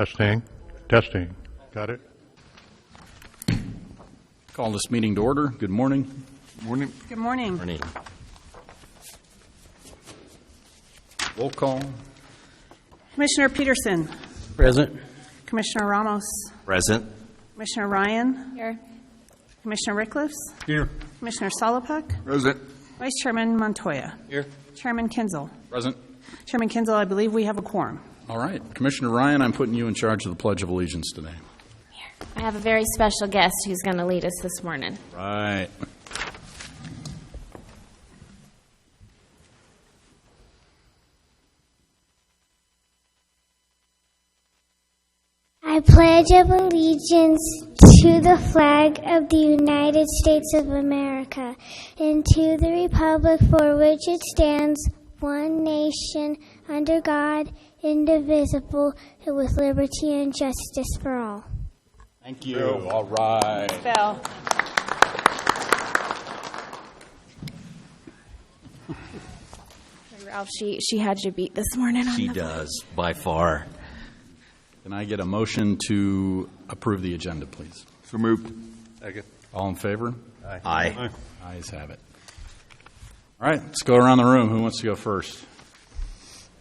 Testing. Testing. Got it? Call this meeting to order. Good morning. Morning. Good morning. Morning. Roll call. Commissioner Peterson, Present. Commissioner Ramos, Present. Commissioner Ryan, Here. Commissioner Rickliffs, Here. Commissioner Solopek, Present. Vice Chairman Montoya, Here. Chairman Kinzel. Present. Chairman Kinzel, I believe we have a quorum. All right. Commissioner Ryan, I'm putting you in charge of the Pledge of Allegiance today. I have a very special guest who's going to lead us this morning. Right. I pledge of allegiance to the flag of the United States of America and to the republic for which it stands, one nation, under God, indivisible, and with liberty and justice for all. Thank you. All right. Bell. Ralph, she had you beat this morning on She the does, by far. Can I get a motion to approve the agenda, please? So moved. Second. All in favor? Aye. Ayes have it. All right. Let's go around the room. Who wants to go first?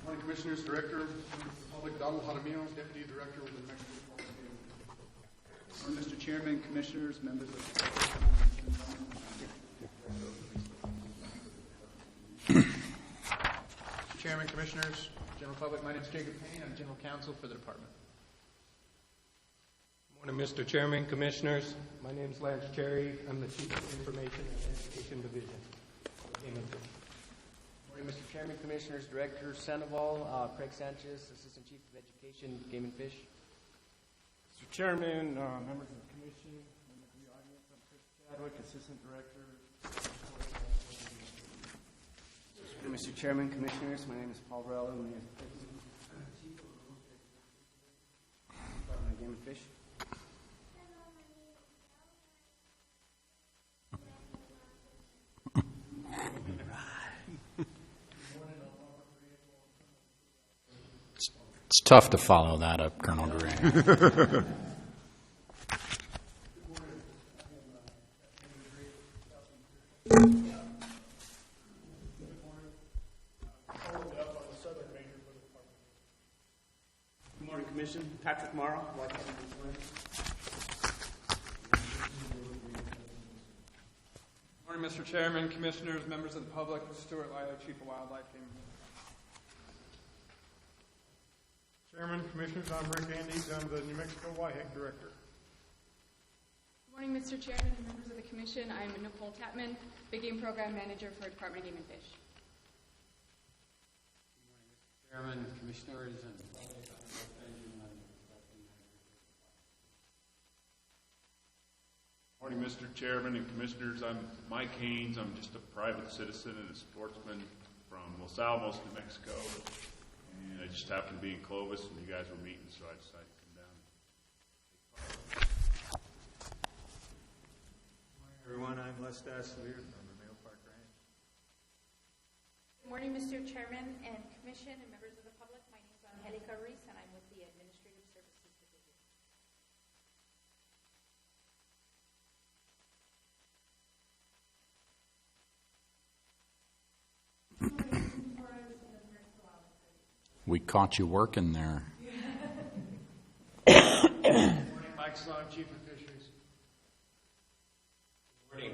Morning, Commissioners. Director of the Public, Donald Jaramillo, Deputy Director with the New Mexico Department. Mr. Chairman, Commissioners, members of Mr. Chairman, Commissioners, General Public, my name is Jacob Payne. I'm General Counsel for the Department. Morning, Mr. Chairman, Commissioners. My name is Lance Cherry. I'm the Chief of Information and Education Division. Morning, Mr. Chairman, Commissioners, Director Sandoval, Craig Sanchez, Assistant Chief of Education, Game and Fish. Mr. Chairman, members of the Commission, members of the audience, I'm Chris Chadwick, Assistant Director. Mr. Chairman, Commissioners, my name is Paul Varela. My name is Chief of Department of Game and Fish. It's tough to follow that up, Colonel Gray. Good morning, Commission. Patrick Morrow, White House. Morning, Mr. Chairman, Commissioners, members of the public, Stuart Lila, Chief of Wildlife Game. Chairman, Commissioners, I'm Rick Andes. I'm the New Mexico WIHEC Director. Good morning, Mr. Chairman and members of the Commission. I am Nicole Tapman, Big Game Program Manager for Department of Game and Fish. Good morning, Mr. Chairman, Commissioners, and public. Morning, Mr. Chairman and Commissioners. I'm Mike Haynes. I'm just a private citizen and a sportsman from Los Alamos, New Mexico. And I just happened to be in Clovis and you guys were meeting, so I decided to come down. Morning, everyone. I'm Les Dassler from the Mayo Park Ranch. Good morning, Mr. Chairman and Commission and members of the public. My name is Angelica Ruiz, and I'm with the Administrative Services Division. We caught you working there. Morning, Mike Sloan, Chief of Fisheries. Good morning.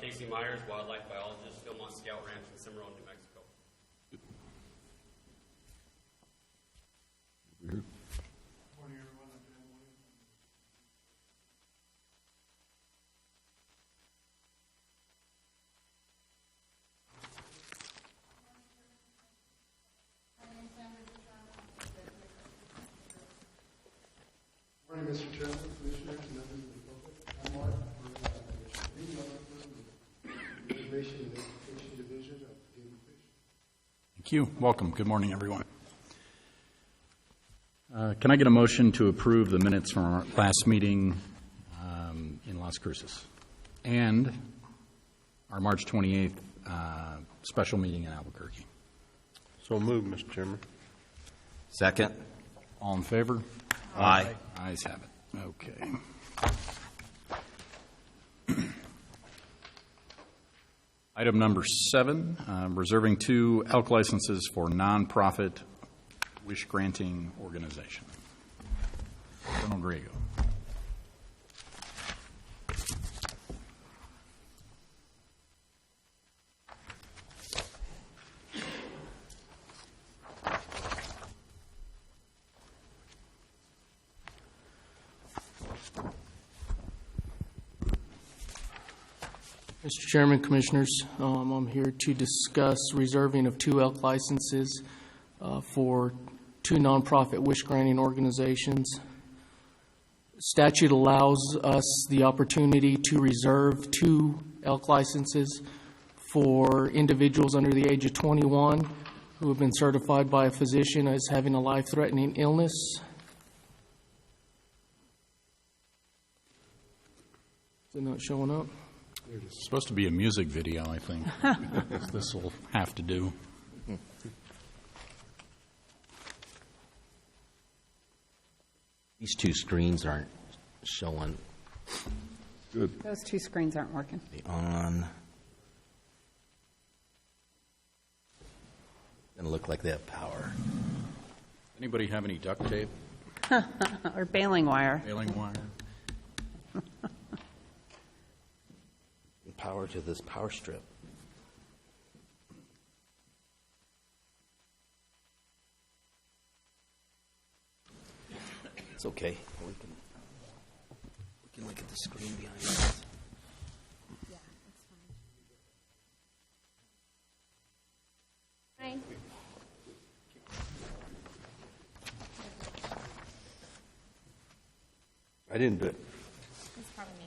Casey Myers, wildlife biologist, Philmont Scout Ranch in Cimarron, New Mexico. Morning, everyone. I'm Dan Williams. Morning, Mr. Chairman, Commissioners, and members of the public. I'm Mark the Innovation and Education Division of Game and Fish. Thank you. Welcome. Good morning, everyone. Can I get a motion to approve the minutes from our last meeting in Las Cruces and our March 28th special meeting in Albuquerque? So moved, Mr. Chairman. Second. All in favor? Aye. Ayes have it. Okay. Item number 7, reserving 2 elk licenses for nonprofit wish-granting organization. Colonel Grego. Mr. Chairman, Commissioners, I'm here to discuss reserving of 2 elk licenses for 2 nonprofit wish-granting organizations. Statute allows us the opportunity to reserve 2 elk licenses for individuals under the age of 21 who have been certified by a physician as having a life-threatening illness. Is it not showing up? There's supposed to be a music video, I think. This will have to do. These 2 screens aren't showing Those 2 screens aren't working. the on. Gonna look like they have power. Anybody have any duct tape? Or baling wire. Baling wire? Power to this power strip. It's okay. We can look at the screen behind us. Fine. I didn't do it. It's probably me.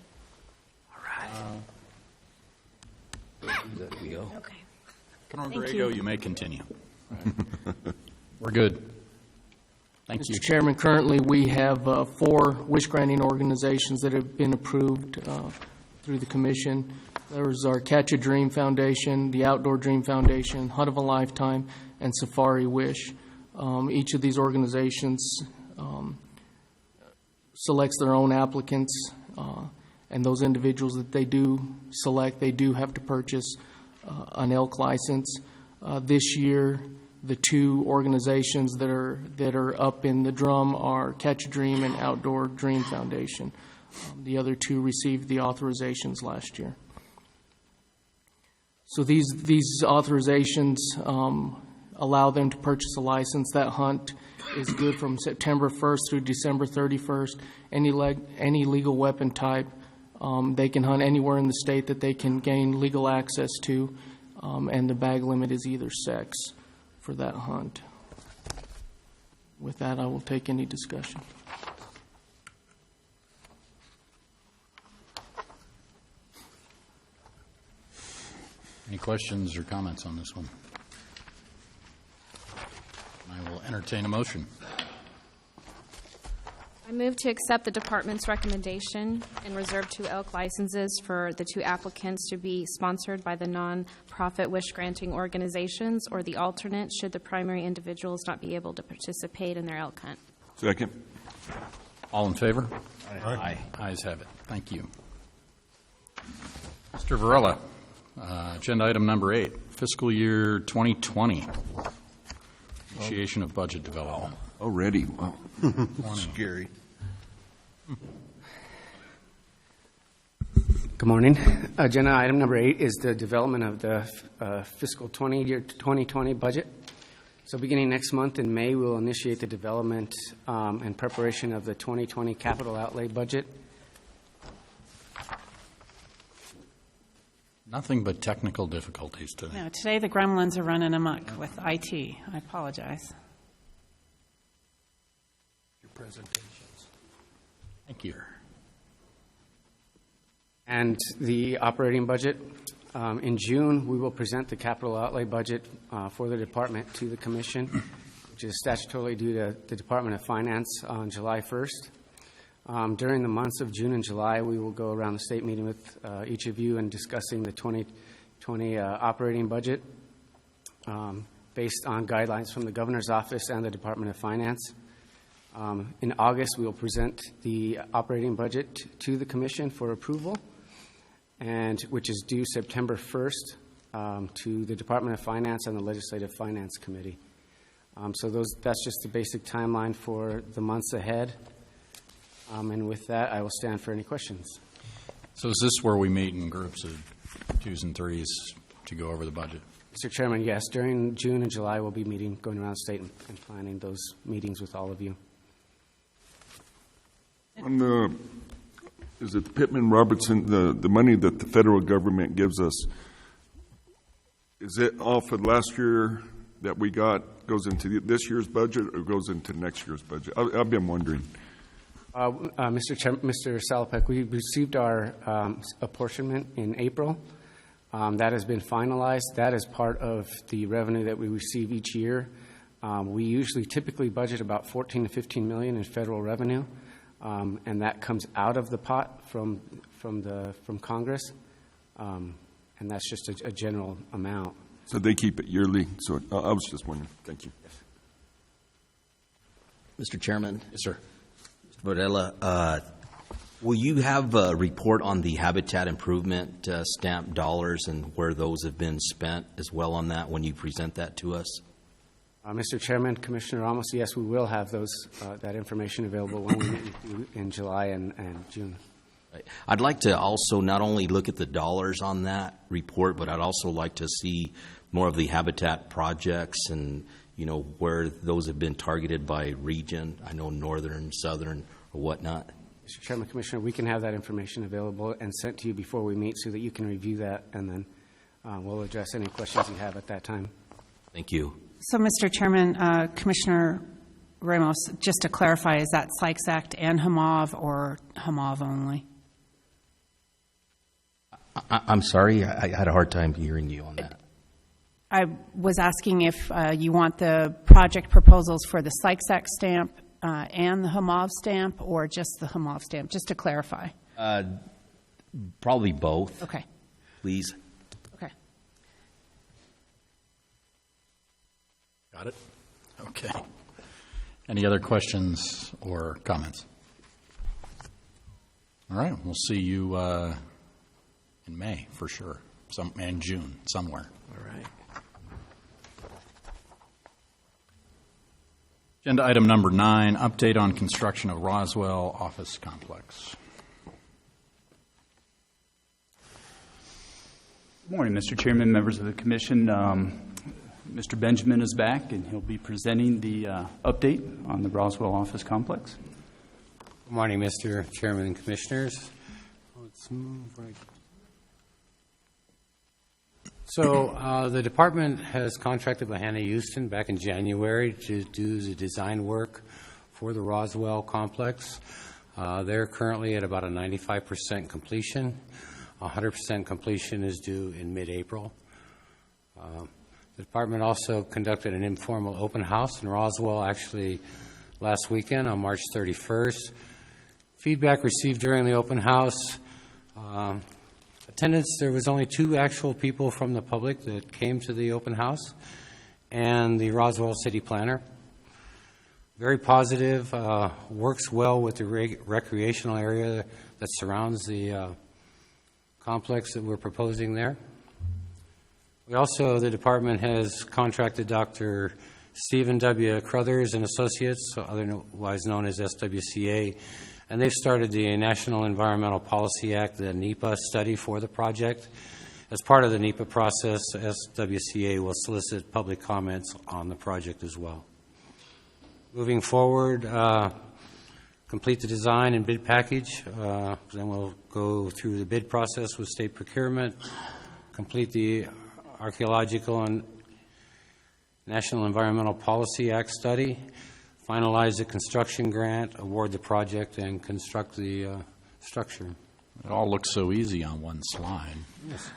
All right. There we go. Okay. Colonel Thank Grego, you. you may continue. We're good. Thank you. Mr. Chairman, currently we have 4 wish-granting organizations that have been approved through the commission. There's our Catch a Dream Foundation, the Outdoor Dream Foundation, Hunt of a Lifetime, and Safari Wish. Each of these organizations selects their own applicants, and those individuals that they do select, they do have to purchase an elk license. This year, the 2 organizations that are up in the drum are Catch a Dream and Outdoor Dream Foundation. The other 2 received the authorizations last year. So these authorizations allow them to purchase a license. That hunt is good from September 1st through December 31st. Any legal weapon type, they can hunt anywhere in the state that they can gain legal access to, and the bag limit is either sex for that hunt. With that, I will take any discussion. Any questions or comments on this one? I will entertain a motion. I move to accept the department's recommendation and reserve 2 elk licenses for the 2 applicants to be sponsored by the nonprofit wish-granting organizations, or the alternate should the primary individuals not be able to participate in their elk hunt. Second. All in favor? Aye. Ayes have it. Thank you. Mr. Varela, agenda item number 8, fiscal year 2020, initiation of budget development. Already, wow. Scary. Good morning. Agenda item number 8 is the development of the fiscal 2020 budget. So beginning next month in May, we will initiate the development and preparation of the 2020 capital outlay budget. Nothing but technical difficulties today. No, today the gremlins are running amok with IT. I apologize. Your presentations. Thank you. And the operating budget. In June, we will present the capital outlay budget for the department to the commission, which is statutorily due to the Department of Finance on July 1st. During the months of June and July, we will go around the state meeting with each of you and discussing the 2020 operating budget based on guidelines from the Governor's Office and the Department of Finance. In August, we will present the operating budget to the Commission for approval, and which is due September 1st to the Department of Finance and the Legislative Finance Committee. So that's just the basic timeline for the months ahead. And with that, I will stand for any questions. So is this where we meet in groups of twos and threes to go over the budget? Mr. Chairman, yes, during June and July, we'll be meeting, going around the state and planning those meetings with all of you. On the, is it Pittman Robertson, the money that the federal government gives us, is it off of last year that we got, goes into this year's budget or goes into next year's budget? I've been wondering. Mr. Salopek, we received our apportionment in April. That has been finalized. That is part of the revenue that we receive each year. We typically budget about 14 to 15 million in federal revenue, and that comes out of the pot from Congress, and that's just a general amount. So they keep it yearly. So I was just wondering. Thank you. Mr. Chairman. Yes, sir. Mr. Varela, will you have a report on the habitat improvement stamp dollars and where those have been spent as well on that when you present that to us? Mr. Chairman, Commissioner Ramos, yes, we will have that information available when we meet with you in July and June. I'd like to also not only look at the dollars on that report, but I'd also like to see more of the habitat projects and, where those have been targeted by region. I know northern, southern, or whatnot. Mr. Chairman, Commissioner, we can have that information available and sent to you before we meet so that you can review that, and then we'll address any questions you have at that time. Thank you. So, Mr. Chairman, Commissioner Ramos, just to clarify, is that Sykes Act and HMOV or HMOV only? I'm sorry, I had a hard time hearing you on that. I was asking if you want the project proposals for the Sykes Act stamp and the HMOV stamp, or just the HMOV stamp, just to clarify. Probably both. Okay. Please. Okay. Got it? Okay. Any other questions or comments? All right, we'll see you in May for sure, and June somewhere. All right. Agenda item number 9, update on construction of Roswell Office Complex. Good morning, Mr. Chairman, members of the Commission. Mr. Benjamin is back, and he'll be presenting the update on the Roswell Office Complex. Good morning, Mr. Chairman and Commissioners. Let's move right. So the department has contracted by Hannah Houston back in January to do the design work for the Roswell complex. They're currently at about a 95% completion. 100% completion is due in mid-April. The department also conducted an informal open house in Roswell actually last weekend on March 31st. Feedback received during the open house. Attendance, there was only 2 actual people from the public that came to the open house, and the Roswell city planner. Very positive, works well with the recreational area that surrounds the complex that we're proposing there. We also, the department has contracted Dr. Stephen W. Crothers and Associates, otherwise known as SWCA, and they've started the National Environmental Policy Act, the NEPA study for the project. As part of the NEPA process, SWCA will solicit public comments on the project as well. Moving forward, complete the design and bid package. Then we'll go through the bid process with state procurement, complete the Archaeological and National Environmental Policy Act study, finalize the construction grant, award the project, and construct the structure. It all looks so easy on one slide. Yes.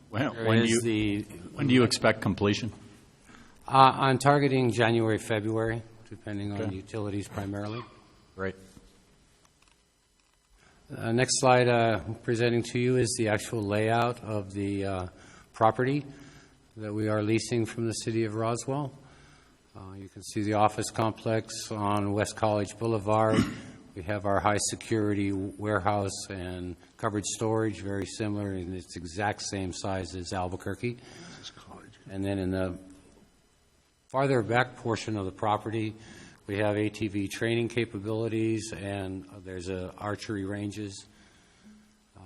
When do you expect completion? I'm targeting January, February, depending on utilities primarily. Great. Next slide I'm presenting to you is the actual layout of the property that we are leasing from the city of Roswell. You can see the office complex on West College Boulevard. We have our high-security warehouse and covered storage, very similar in its exact same size as Albuquerque. And then in the farther back portion of the property, we have ATV training capabilities, and there's archery ranges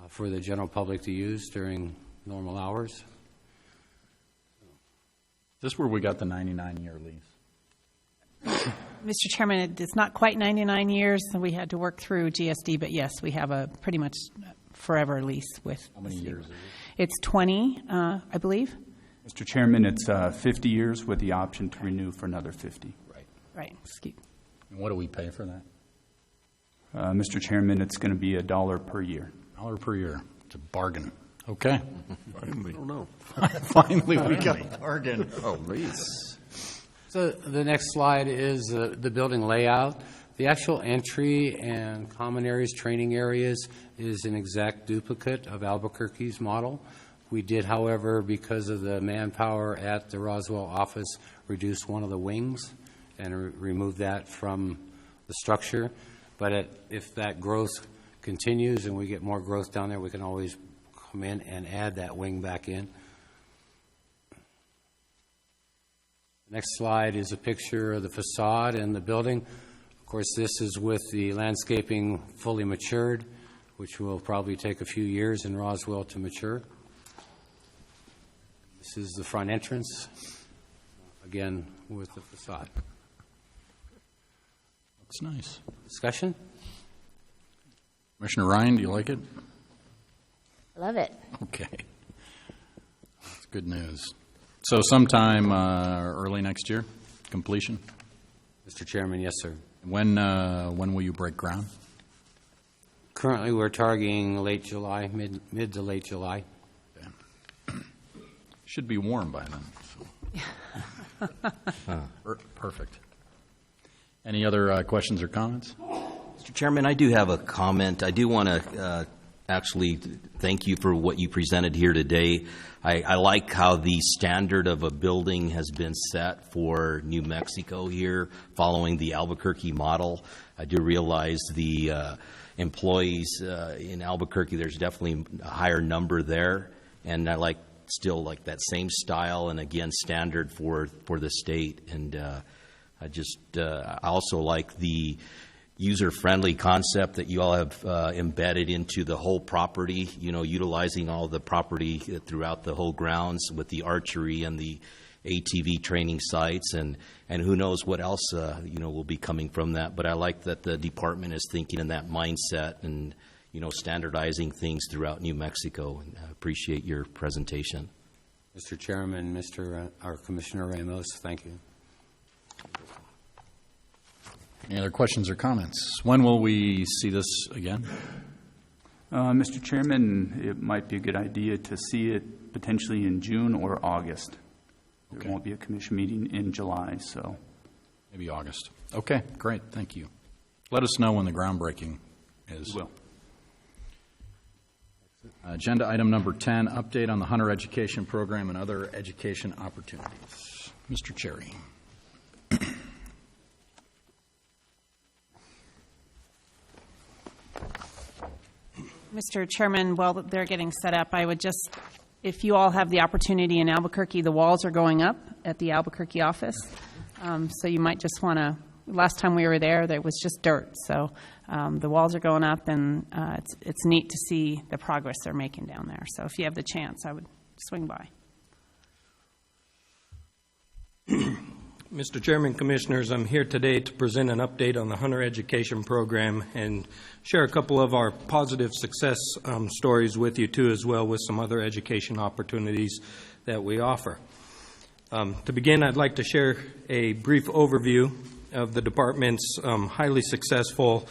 for the general public to use during normal hours. Is this where we got the 99-year lease? Mr. Chairman, it's not quite 99 years. We had to work through GSD, but yes, we have a pretty much forever lease with. How many years is it? It's 20, I believe. Mr. Chairman, it's 50 years with the option to renew for another 50. Right. Excuse. And what do we pay for that? Mr. Chairman, it's going to be $1 per year. $1 per year. It's a bargain. Okay. Finally. I don't know. Finally, we got a bargain. Oh, lease. So the next slide is the building layout. The actual entry and common areas, training areas, is an exact duplicate of Albuquerque's model. We did, however, because of the manpower at the Roswell office, reduce one of the wings and remove that from the structure. But if that growth continues and we get more growth down there, we can always come in and add that wing back in. Next slide is a picture of the facade and the building. Of course, this is with the landscaping fully matured, which will probably take a few years in Roswell to mature. This is the front entrance, again with the facade. Looks nice. Discussion? Commissioner Ryan, do you like it? Love it. Okay. That's good news. So sometime early next year, completion? Mr. Chairman, yes, sir. When will you break ground? Currently, we're targeting late July, mid to late July. Should be warm by then. Perfect. Any other questions or comments? Mr. Chairman, I do have a comment. I do want to actually thank you for what you presented here today. I like how the standard of a building has been set for New Mexico here, following the Albuquerque model. I do realize the employees in Albuquerque, there's definitely a higher number there, and I still like that same style and, again, standard for the state. And I also like the user-friendly concept that you all have embedded into the whole property, utilizing all the property throughout the whole grounds with the archery and the ATV training sites, and who knows what else will be coming from that. But I like that the department is thinking in that mindset and standardizing things throughout New Mexico. I appreciate your presentation. Mr. Chairman, our Commissioner Ramos, thank you. Any other questions or comments? When will we see this again? Mr. Chairman, it might be a good idea to see it potentially in June or August. There won't be a commission meeting in July, so. Maybe August. Okay, great, thank you. Let us know when the groundbreaking is. Will. Agenda item number 10, update on the Hunter Education Program and other education opportunities. Mr. Cherry. Mr. Chairman, while they're getting set up, I would just, if you all have the opportunity in Albuquerque, the walls are going up at the Albuquerque office. So you might just want to, last time we were there was just dirt. So the walls are going up, and it's neat to see the progress they're making down there. So if you have the chance, I would swing by. Mr. Chairman, Commissioners, I'm here today to present an update on the Hunter Education Program and share a couple of our positive success stories with you, too, as well, with some other education opportunities that we offer. To begin, I'd like to share a brief overview of the department's highly successful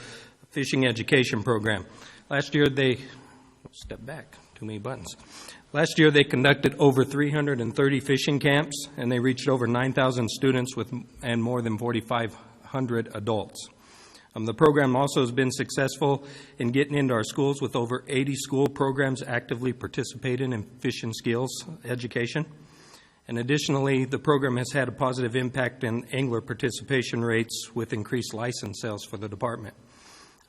fishing education program. Last year, step back, too many buttons. Last year, they conducted over 330 fishing camps, and they reached over 9,000 students and more than 4,500 adults. The program also has been successful in getting into our schools, with over 80 school programs actively participating in fishing skills education. And additionally, the program has had a positive impact in angler participation rates with increased license sales for the department.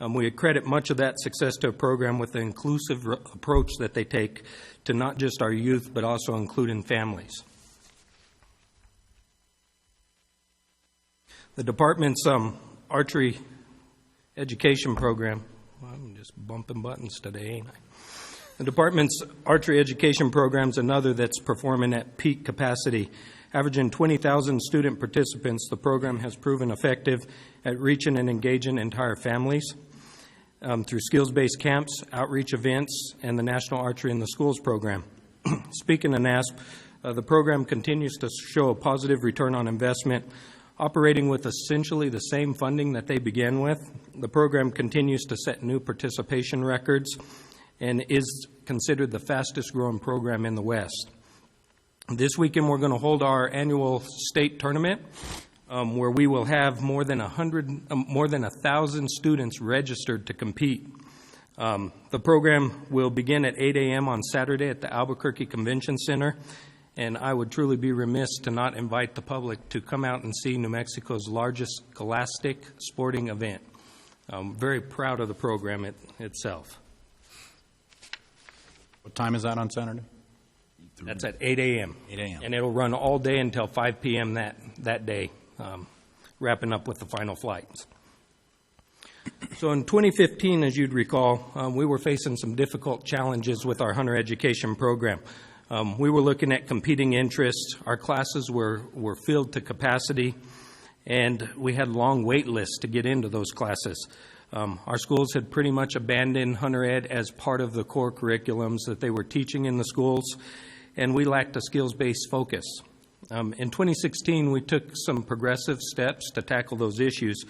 We credit much of that success to a program with the inclusive approach that they take to not just our youth, but also including families. The department's archery education program, well, I'm just bumping buttons today, ain't I? The department's archery education program is another that's performing at peak capacity. Averaging 20,000 student participants, the program has proven effective at reaching and engaging entire families through skills-based camps, outreach events, and the National Archery in the Schools program. Speaking of NASP, the program continues to show a positive return on investment. Operating with essentially the same funding that they began with, the program continues to set new participation records and is considered the fastest growing program in the West. This weekend we're going to hold our annual state tournament where we will have more than 1,000 students registered to compete. The program will begin at 8 a.m. on Saturday at the Albuquerque Convention Center, and I would truly be remiss to not invite the public to come out and see New Mexico's largest scholastic sporting event. I'm very proud of the program itself. What time is that on Saturday? That's at 8 a.m. 8 a.m. And it'll run all day until 5 p.m. that day, wrapping up with the final flights. So in 2015, as you'd recall, we were facing some difficult challenges with our hunter education program. We were looking at competing interests. Our classes were filled to capacity, and we had long wait lists to get into those classes. Our schools had pretty much abandoned hunter ed as part of the core curriculums that they were teaching in the schools, and we lacked a skills-based focus. In 2016, we took some progressive steps to tackle those issues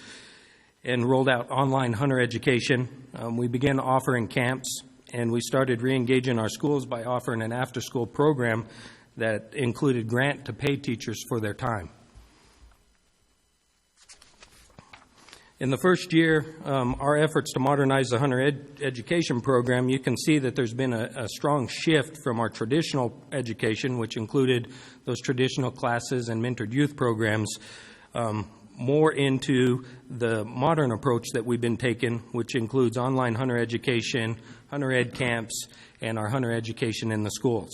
and rolled out online hunter education. We began offering camps, and we started re-engaging our schools by offering an after-school program that included grant to pay teachers for their time. In the first year, our efforts to modernize the hunter education program, you can see that there's been a strong shift from our traditional education, which included those traditional classes and mentored youth programs, more into the modern approach that we've been taking, which includes online hunter education, hunter ed camps, and our hunter education in the schools.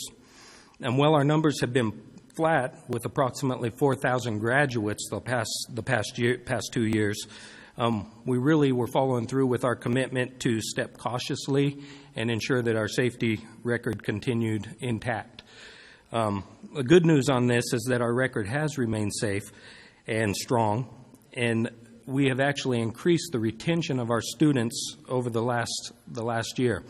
And while our numbers have been flat with approximately 4,000 graduates the past 2 years, we really were following through with our commitment to step cautiously and ensure that our safety record continued intact. The good news on this is that our record has remained safe and strong, and we have actually increased the retention of our students over the last year.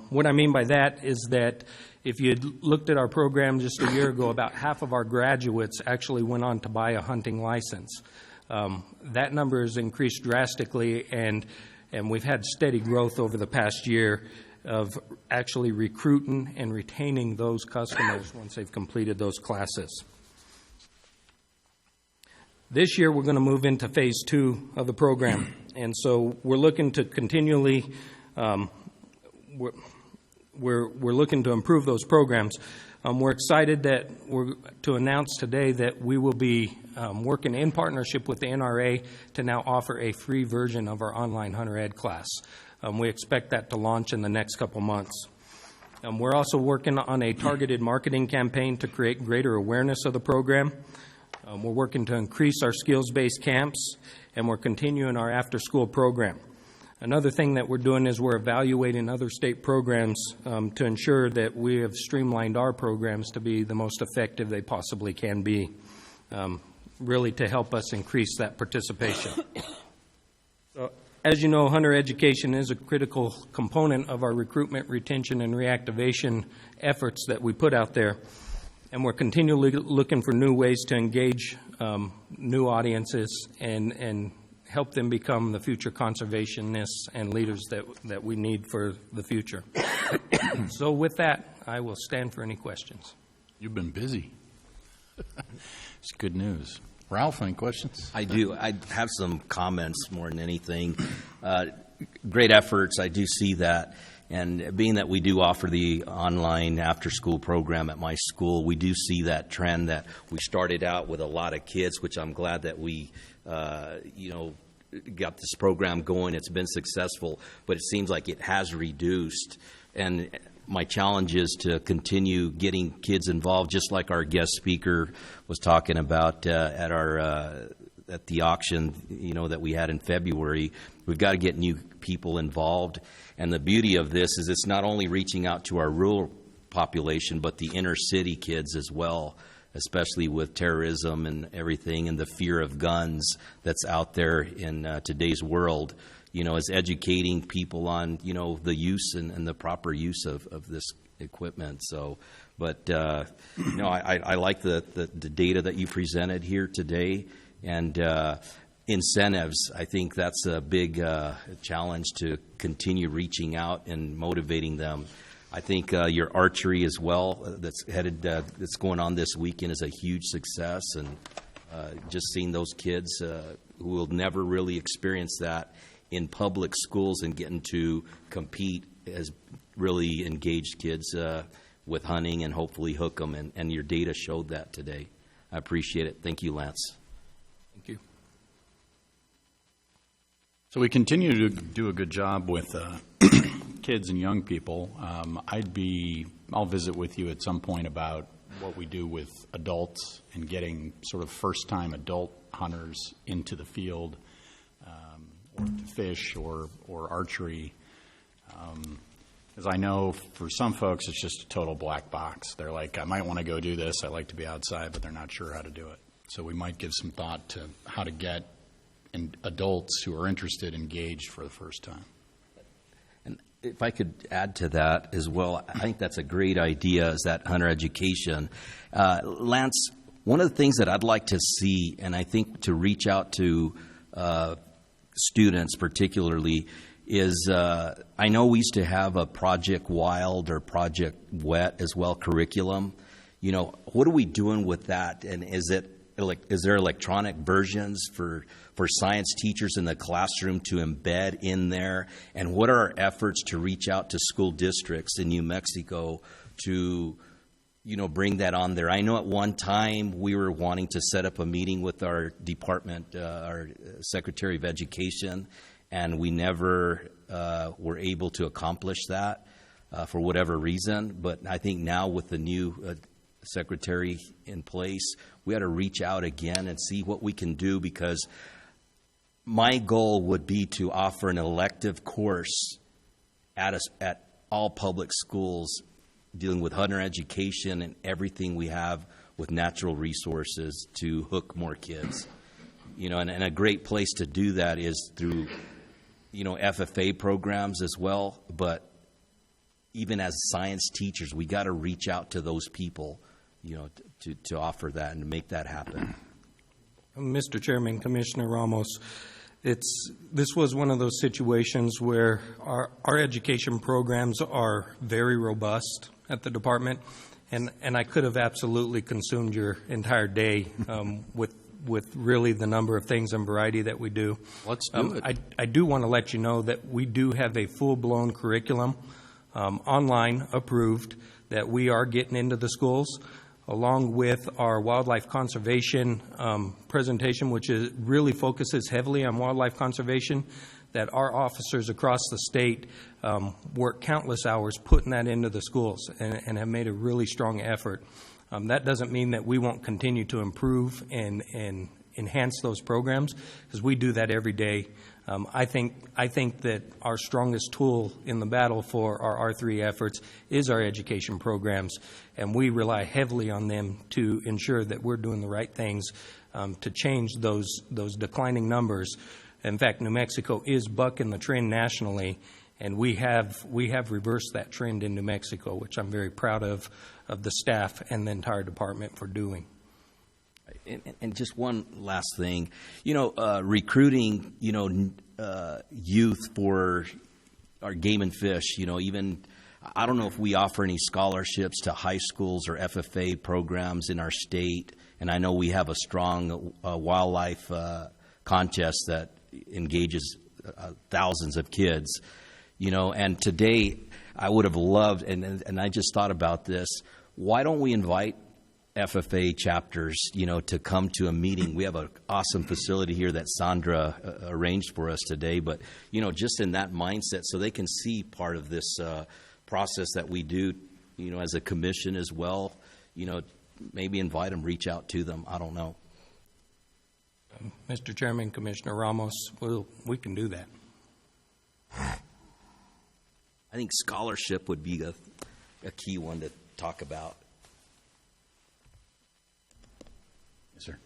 What I mean by that is that if you looked at our program just a year ago, about half of our graduates actually went on to buy a hunting license. That number has increased drastically, and we've had steady growth over the past year of actually recruiting and retaining those customers once they've completed those classes. This year, we're going to move into phase 2 of the program, and so we're looking to continually we're looking to improve those programs. We're excited to announce today that we will be working in partnership with the NRA to now offer a free version of our online hunter ed class. We expect that to launch in the next couple months. We're also working on a targeted marketing campaign to create greater awareness of the program. We're working to increase our skills-based camps, and we're continuing our after-school program. Another thing that we're doing is we're evaluating other state programs to ensure that we have streamlined our programs to be the most effective they possibly can be, really to help us increase that participation. So, as you know, hunter education is a critical component of our recruitment, retention, and reactivation efforts that we put out there. And we're continually looking for new ways to engage new audiences and help them become the future conservationists and leaders that we need for the future. So with that, I will stand for any questions. You've been busy. It's good news. Ralph, any questions? I do. I have some comments more than anything. Great efforts. I do see that. And being that we do offer the online after-school program at my school, we do see that trend that we started out with a lot of kids, which I'm glad that we, got this program going. It's been successful, but it seems like it has reduced. And my challenge is to continue getting kids involved, just like our guest speaker was talking about at the auction, that we had in February. We've got to get new people involved. And the beauty of this is it's not only reaching out to our rural population, but the inner city kids as well, especially with terrorism and everything and the fear of guns that's out there in today's world. Is educating people on, the use and the proper use of this equipment. So, but, I like the data that you presented here today. And incentives, I think that's a big challenge to continue reaching out and motivating them. I think your archery as well, that's going on this weekend, is a huge success. And just seeing those kids who will never really experience that in public schools and getting to compete has really engaged kids with hunting and hopefully hook them. And your data showed that today. I appreciate it. Thank you, Lance. Thank you. So we continue to do a good job with kids and young people. I'll visit with you at some point about what we do with adults and getting sort of first-time adult hunters into the field, or to fish or archery. As I know, for some folks, it's just a total black box. They're like, I might want to go do this. I like to be outside, but they're not sure how to do it. So we might give some thought to how to get adults who are interested engaged for the first time. And if I could add to that as well, I think that's a great idea, is that hunter education. Lance, one of the things that I'd like to see, and I think to reach out to students particularly, is I know we used to have a Project Wild or Project Wet as well curriculum. What are we doing with that? And is there electronic versions for science teachers in the classroom to embed in there? And what are our efforts to reach out to school districts in New Mexico to bring that on there? I know at one time we were wanting to set up a meeting with our department, our Secretary of Education, and we never were able to accomplish that for whatever reason. But I think now with the new secretary in place, we ought to reach out again and see what we can do, because my goal would be to offer an elective course at all public schools dealing with hunter education and everything we have with natural resources to hook more kids. And a great place to do that is through, FFA programs as well. But even as science teachers, we got to reach out to those people, to offer that and to make that happen. Mr. Chairman, Commissioner Ramos, this was one of those situations where our education programs are very robust at the department, and I could have absolutely consumed your entire day with really the number of things and variety that we do. Let's do it. I do want to let you know that we do have a full-blown curriculum, online approved, that we are getting into the schools, along with our wildlife conservation presentation, which really focuses heavily on wildlife conservation, that our officers across the state work countless hours putting that into the schools and have made a really strong effort. That doesn't mean that we won't continue to improve and enhance those programs, because we do that every day. I think that our strongest tool in the battle for our R3 efforts is our education programs, and we rely heavily on them to ensure that we're doing the right things to change those declining numbers. In fact, New Mexico is bucking the trend nationally, and we have reversed that trend in New Mexico, which I'm very proud of the staff and the entire department for doing. And just one last thing, recruiting, youth for our game and fish, even, I don't know if we offer any scholarships to high schools or FFA programs in our state. And I know we have a strong wildlife contest that engages thousands of kids. And today, I would have loved, and I just thought about this, why don't we invite FFA chapters, to come to a meeting? We have an awesome facility here that Sandra arranged for us today, but, just in that mindset, so they can see part of this process that we do, as a commission as well, maybe invite them, reach out to them. I don't know. Mr. Chairman, Commissioner Ramos, we can do that. I think scholarship would be a key one to talk about. Yes, sir.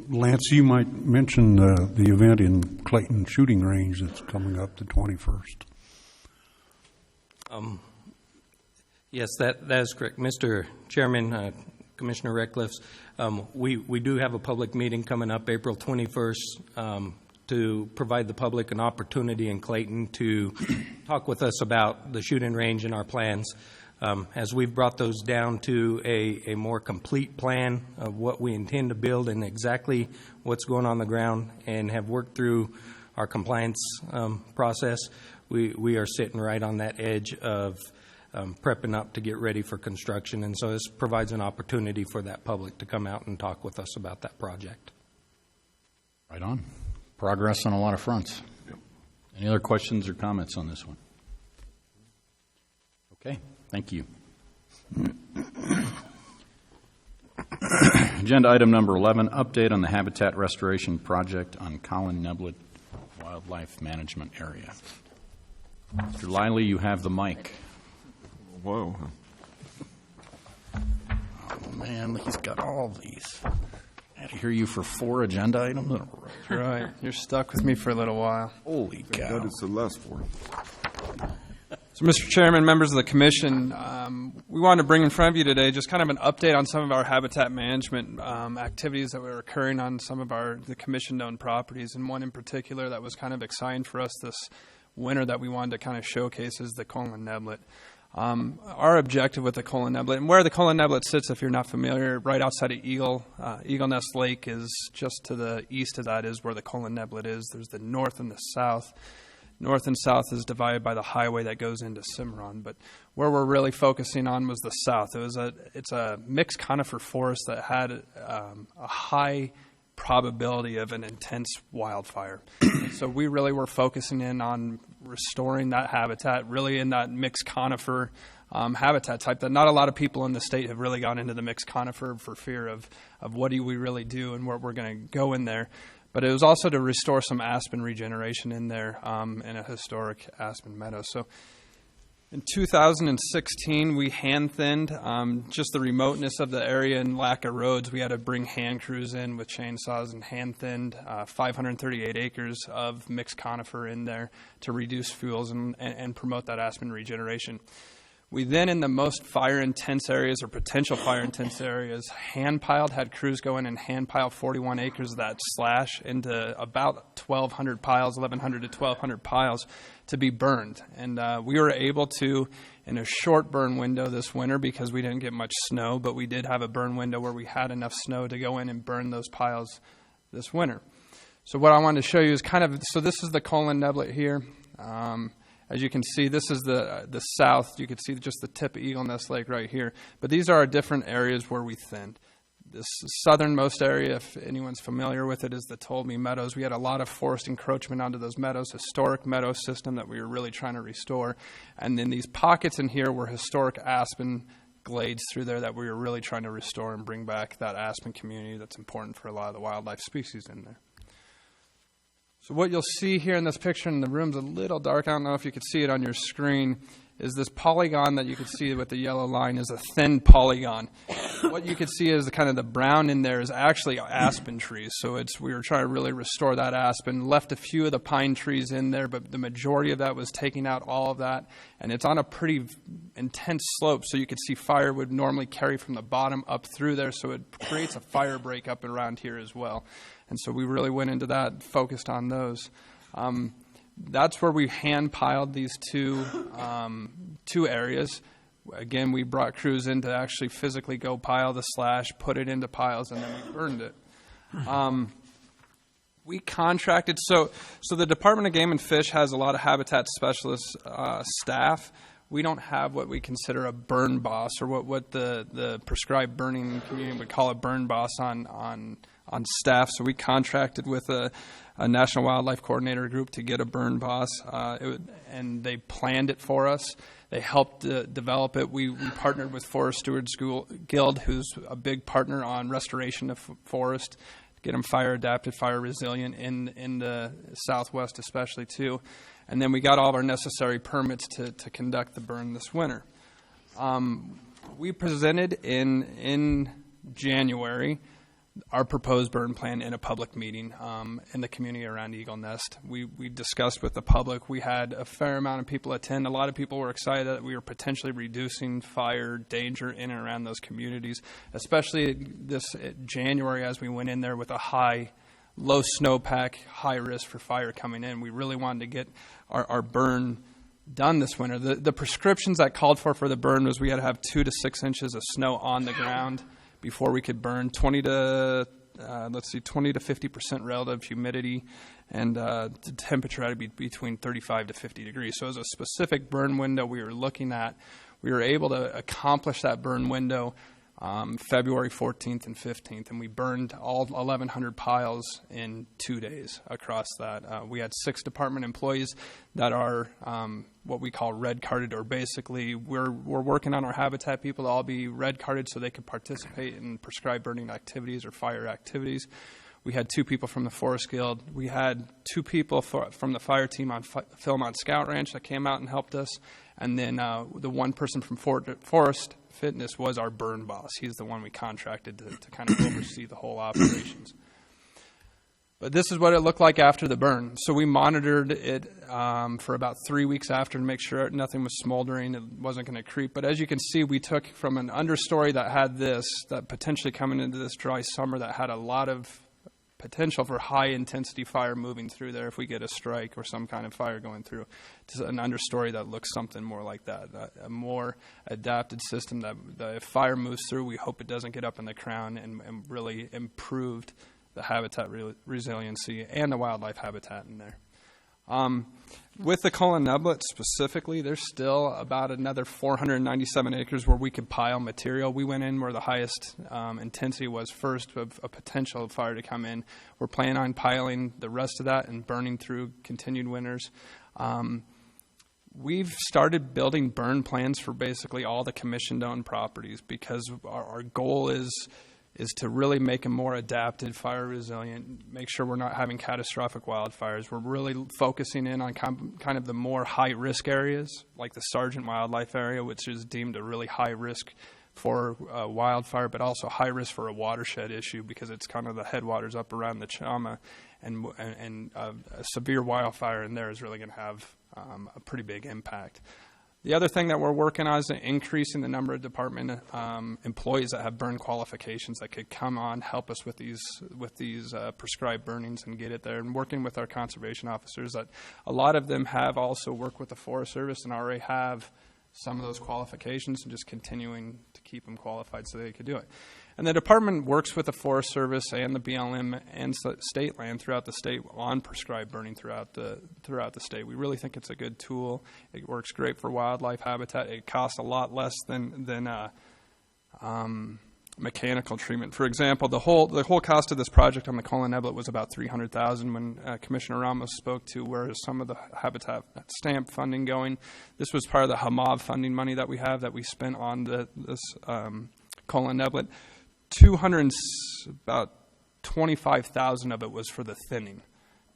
Lance, you might mention the event in Clayton Shooting Range that's coming up the 21st. Yes, that is correct. Mr. Chairman, Commissioner Ratcliffs, we do have a public meeting coming up April 21st to provide the public an opportunity in Clayton to talk with us about the shooting range and our plans. As we've brought those down to a more complete plan of what we intend to build and exactly what's going on the ground, and have worked through our compliance process, we are sitting right on that edge of prepping up to get ready for construction. And so this provides an opportunity for that public to come out and talk with us about that project. Right on. Progress on a lot of fronts. Any other questions or comments on this one? Okay, thank you. Agenda item number 11, update on the habitat restoration project on Colin Neblett Wildlife Management Area. Mr. Liley, you have the mic. Whoa. Oh, man, he's got all these. I had to hear you for 4 agenda items in a row. That's right. You're stuck with me for a little while. Holy cow. That is the last 4. So, Mr. Chairman, members of the Commission, we wanted to bring in front of you today just kind of an update on some of our habitat management activities that were occurring on some of the Commission-owned properties, and one in particular that was kind of exciting for us this winter that we wanted to kind of showcase is the Colin Neblett. Our objective with the Colin Neblett, and where the Colin Neblett sits, if you're not familiar, right outside of Eagle Nest Lake is just to the east of that is where the Colin Neblett is. There's the north and the south. North and south is divided by the highway that goes into Cimarron, but where we're really focusing on was the south. It's a mixed conifer forest that had a high probability of an intense wildfire. So we really were focusing in on restoring that habitat, really in that mixed conifer habitat type that not a lot of people in the state have really gone into the mixed conifer for fear of what do we really do and where we're going to go in there. But it was also to restore some aspen regeneration in there in a historic aspen meadow. So in 2016, we hand-thinned just the remoteness of the area and lack of roads. We had to bring hand crews in with chainsaws and hand-thinned 538 acres of mixed conifer in there to reduce fuels and promote that aspen regeneration. We then, in the most fire-intense areas or potential fire-intense areas, hand-piled, had crews go in and hand-pile 41 acres of that slash into about 1,200 piles, 1,100 to 1,200 piles to be burned. And we were able to, in a short burn window this winter because we didn't get much snow, but we did have a burn window where we had enough snow to go in and burn those piles this winter. So what I wanted to show you is so this is the Colin Neblett here. As you can see, this is the south. You can see just the tip of Eagle Nest Lake right here. But these are our different areas where we thinned. This southernmost area, if anyone's familiar with it, is the Tolby Meadows. We had a lot of forest encroachment onto those meadows, historic meadow system that we were really trying to restore. And then these pockets in here were historic aspen glades through there that we were really trying to restore and bring back that aspen community that's important for a lot of the wildlife species in there. So what you'll see here in this picture, and the room's a little dark, I don't know if you could see it on your screen, is this polygon that you can see with the yellow line is a thin polygon. What you can see is the brown in there is actually aspen trees. So we were trying to really restore that aspen, left a few of the pine trees in there, but the majority of that was taking out all of that. And it's on a pretty intense slope, so you could see fire would normally carry from the bottom up through there, so it creates a fire break up around here as well. And so we really went into that, focused on those. That's where we hand-piled these two areas. Again, we brought crews in to actually physically go pile the slash, put it into piles, and then we burned it. We contracted, so the Department of Game and Fish has a lot of habitat specialist staff. We don't have what we consider a burn boss, or what the prescribed burning community would call a burn boss on staff. So we contracted with a National Wildlife Coordinator group to get a burn boss, and they planned it for us. They helped develop it. We partnered with Forest Stewards Guild, who's a big partner on restoration of forest, get them fire adapted, fire resilient in the Southwest especially too. And then we got all of our necessary permits to conduct the burn this winter. We presented in January our proposed burn plan in a public meeting in the community around Eagle Nest. We discussed with the public. We had a fair amount of people attend. A lot of people were excited that we were potentially reducing fire danger in and around those communities, especially this January as we went in there with a low snowpack, high risk for fire coming in. We really wanted to get our burn done this winter. The prescriptions that called for the burn was we had to have 2 to 6 inches of snow on the ground before we could burn, 20 to 50% relative humidity, and the temperature had to be between 35 to 50 degrees. So as a specific burn window we were looking at, we were able to accomplish that burn window February 14th and 15th, and we burned all 1,100 piles in 2 days across that. We had 6 department employees that are what we call red carded, or basically we're working on our habitat people to all be red carded so they could participate in prescribed burning activities or fire activities. We had 2 people from the Forest Guild. We had 2 people from the fire team on Philmont Scout Ranch that came out and helped us. And then the one person from Forest Fitness was our burn boss. He's the one we contracted to kind of oversee the whole operations. But this is what it looked like after the burn. So we monitored it for about 3 weeks after to make sure nothing was smoldering, it wasn't going to creep. But as you can see, we took from an understory that had that potentially coming into this dry summer that had a lot of potential for high intensity fire moving through there if we get a strike or some kind of fire going through, to an understory that looks something more like that, a more adapted system that if fire moves through, we hope it doesn't get up in the crown, and really improved the habitat resiliency and the wildlife habitat in there. With the Cullen Nublet specifically, there's still about another 497 acres where we could pile material. We went in where the highest intensity was first of a potential fire to come in. We're planning on piling the rest of that and burning through continued winters. We've started building burn plans for basically all the commission-owned properties because our goal is to really make them more adapted, fire resilient, make sure we're not having catastrophic wildfires. We're really focusing in on kind of the more high-risk areas, like the Sargent Wildlife Area, which is deemed a really high risk for wildfire, but also high risk for a watershed issue because it's kind of the headwaters up around the Chama, and a severe wildfire in there is really going to have a pretty big impact. The other thing that we're working on is increasing the number of department employees that have burn qualifications that could come on, help us with these prescribed burnings and get it there, and working with our conservation officers that a lot of them have also worked with the Forest Service and already have some of those qualifications, and just continuing to keep them qualified so they could do it. And the department works with the Forest Service and the BLM and state land throughout the state on prescribed burning throughout the state. We really think it's a good tool. It works great for wildlife habitat. It costs a lot less than mechanical treatment. For example, the whole cost of this project on the Cullen Nublet was about $300,000 when Commissioner Ramos spoke to where is some of the habitat stamp funding going. This was part of the HAMAV funding money that we have that we spent on this Cullen Nublet. About 25,000 of it was for the thinning.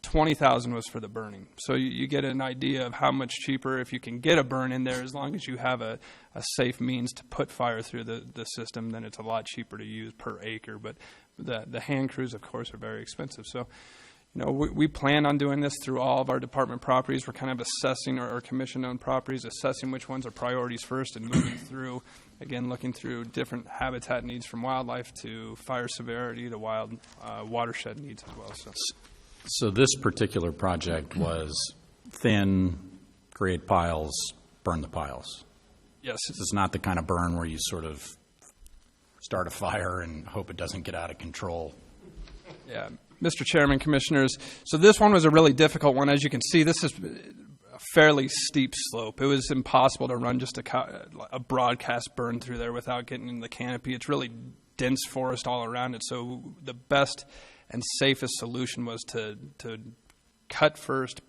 20,000 was for the burning. So you get an idea of how much cheaper if you can get a burn in there, as long as you have a safe means to put fire through the system, then it's a lot cheaper to use per acre. But the hand crews, of course, are very expensive. So, we plan on doing this through all of our department properties. We're kind of assessing our commission-owned properties, assessing which ones are priorities first, and moving through, again, looking through different habitat needs from wildlife to fire severity to watershed needs as well. So this particular project was thin, create piles, burn the piles. Yes. This is not the kind of burn where you sort of start a fire and hope it doesn't get out of control. Yeah. Mr. Chairman, Commissioners, so this one was a really difficult one. As you can see, this is a fairly steep slope. It was impossible to run just a broadcast burn through there without getting in the canopy. It's really dense forest all around it, so the best and safest solution was to cut first,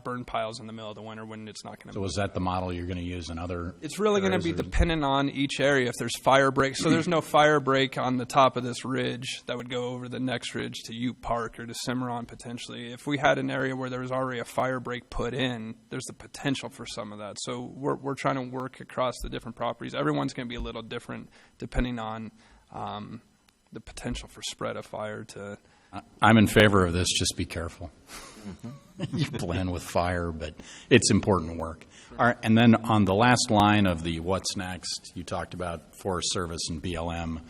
burn piles in the middle of the winter when it's not going to. So is that the model you're going to use in other? It's really going to areas, be or- dependent on each area. If there's fire breaks, so there's no fire break on the top of this ridge that would go over the next ridge to Ute Park or to Cimarron potentially. If we had an area where there was already a fire break put in, there's the potential for some of that. So we're trying to work across the different properties. Everyone's going to be a little different depending on the potential for spread of fire to. I'm in favor of this, just be careful. You blend with fire, but it's important work. All right, and then on the last line of the what's next, you talked about Forest Service and BLM.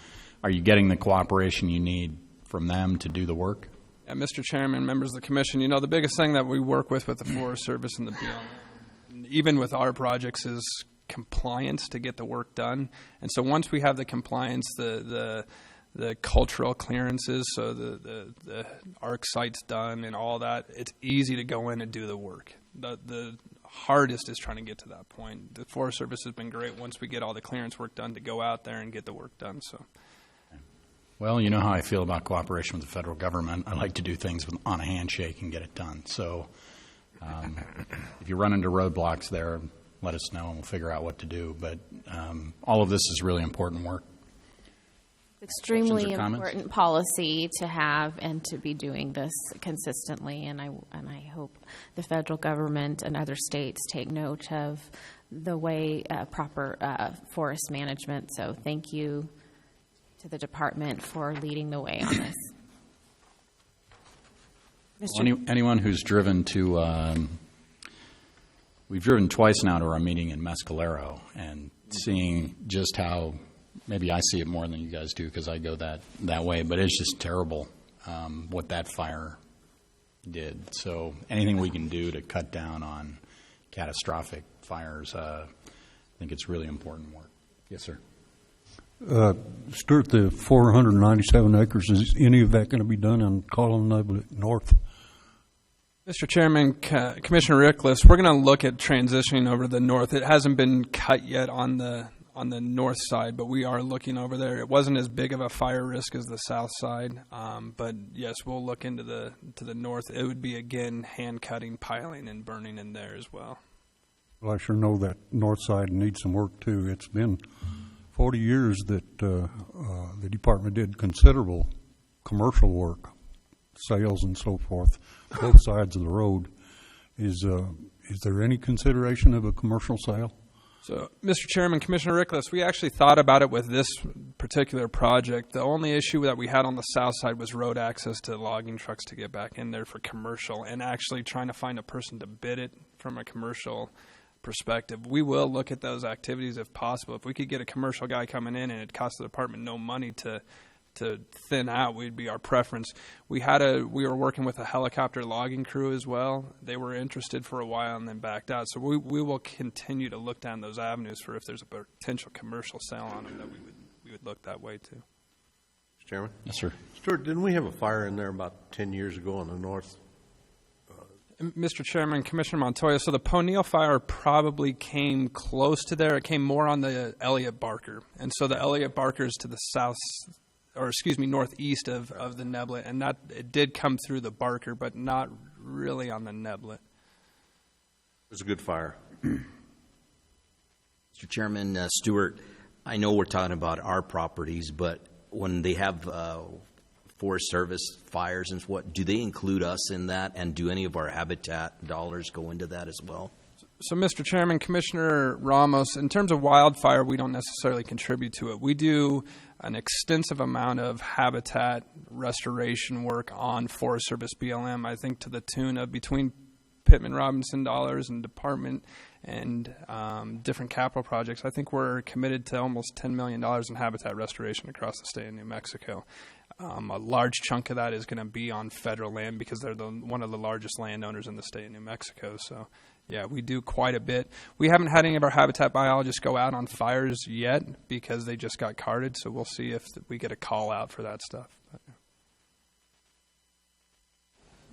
Are you getting the cooperation you need from them to do the work? Yeah, Mr. Chairman, members of the commission, the biggest thing that we work with the Forest Service and the BLM, even with our projects, is compliance to get the work done. And so once we have the compliance, the cultural clearances, so the ARC site's done and all that, it's easy to go in and do the work. The hardest is trying to get to that point. The Forest Service has been great once we get all the clearance work done to go out there and get the work done. So, well, you know how I feel about cooperation with the federal government. I like to do things on a handshake and get it done. So if you run into roadblocks there, let us know and we'll figure out what to do. But all of this is really important work. Extremely Questions or comments? important policy to have and to be doing this consistently, and I hope the federal government and other states take note of the way proper forest management. So thank you to the department for leading the way on this. Well, anyone who's driven to, we've driven twice now to our meeting in Mescalero and seeing just how. Maybe I see it more than you guys do because I go that way, but it's just terrible what that fire did. So anything we can do to cut down on catastrophic fires, I think it's really important work. Yes, sir. Stuart, the 497 acres, is any of that going to be done on Colin Nublet North? Mr. Chairman, Commissioner Rickless, we're going to look at transitioning over to the north. It hasn't been cut yet on the north side, but we are looking over there. It wasn't as big of a fire risk as the south side, but yes, we'll look into the north. It would be, again, hand cutting, piling, and burning in there as well. Well, I sure know that north side needs some work too. It's been 40 years that the department did considerable commercial work, sales and so forth, both sides of the road. Is there any consideration of a commercial sale? So, Mr. Chairman, Commissioner Rickless, we actually thought about it with this particular project. The only issue that we had on the south side was road access to logging trucks to get back in there for commercial, and actually trying to find a person to bid it from a commercial perspective. We will look at those activities if possible. If we could get a commercial guy coming in and it costs the department no money to thin out, would be our preference. We were working with a helicopter logging crew as well. They were interested for a while and then backed out. So we will continue to look down those avenues for if there's a potential commercial sale on them, that we would look that way too. Mr. Chairman? Yes, sir. Stuart, didn't we have a fire in there about 10 years ago on the north? Mr. Chairman, Commissioner Montoya, so the Poneal fire probably came close to there. It came more on the Elliott Barker. And so the Elliott Barker is to the south, northeast of the Neblet, and that it did come through the Barker, but not really on the Neblet. It was a good fire. Mr. Chairman, Stuart, I know we're talking about our properties, but when they have Forest Service fires and what, do they include us in that, and do any of our habitat dollars go into that as well? So, Mr. Chairman, Commissioner Ramos, in terms of wildfire, we don't necessarily contribute to it. We do an extensive amount of habitat restoration work on Forest Service BLM, I think to the tune of between Pittman Robinson dollars and department and different capital projects. I think we're committed to almost $10 million in habitat restoration across the state of New Mexico. A large chunk of that is going to be on federal land because they're one of the largest landowners in the state of New Mexico. So, yeah, we do quite a bit. We haven't had any of our habitat biologists go out on fires yet because they just got carded. So we'll see if we get a call out for that stuff. But, yeah.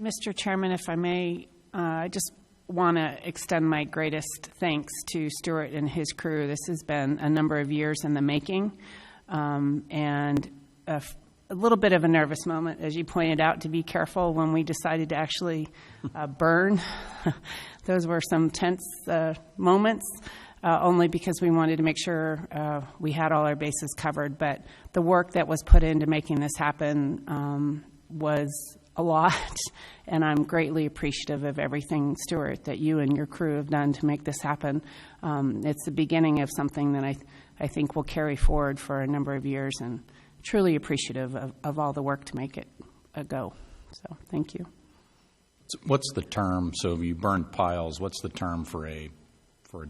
Mr. Chairman, if I may, I just want to extend my greatest thanks to Stuart and his crew. This has been a number of years in the making, and a little bit of a nervous moment, as you pointed out, to be careful when we decided to actually burn. Those were some tense moments, only because we wanted to make sure we had all our bases covered. But the work that was put into making this happen was a lot, and I'm greatly appreciative of everything, Stuart, that you and your crew have done to make this happen. It's the beginning of something that I think will carry forward for a number of years, and truly appreciative of all the work to make it a go. So thank you. What's the term? So if you burn piles, what's the term for a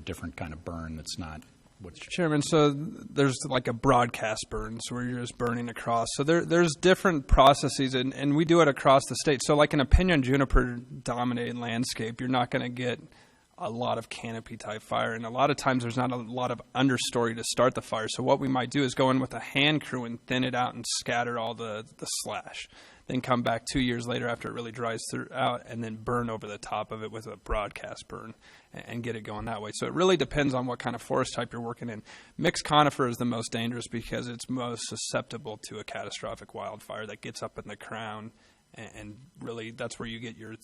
different kind of burn that's not what's Chairman, so there's like a broadcast burn, so where you're just burning across. So there's different processes, and we do it across the state. So like in a pinyon juniper dominated landscape, you're not going to get a lot of canopy type fire, and a lot of times there's not a lot of understory to start the fire. So what we might do is go in with a hand crew and thin it out and scatter all the slash, then come back 2 years later after it really dries out and then burn over the top of it with a broadcast burn and get it going that way. So it really depends on what kind of forest type you're working in. Mixed conifer is the most dangerous because it's most susceptible to a catastrophic wildfire that gets up in the crown, and really that's where you get your